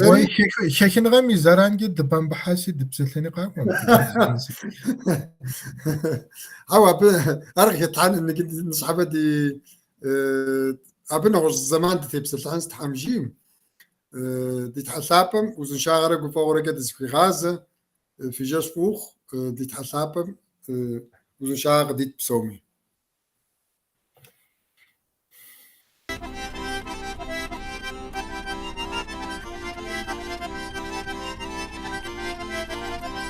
وي شكل غمي زرانجي دبان بحاسي دبسلني قاكم
هو أرغي طعن إنك نصحبة دي أبنا غش زمان دي تبسلحان ستحمجيم دي تحسابم وزن شاغرة قفاورة كده في غازة في جاش فوخ دي تحسابم узуншагъ дит псоми.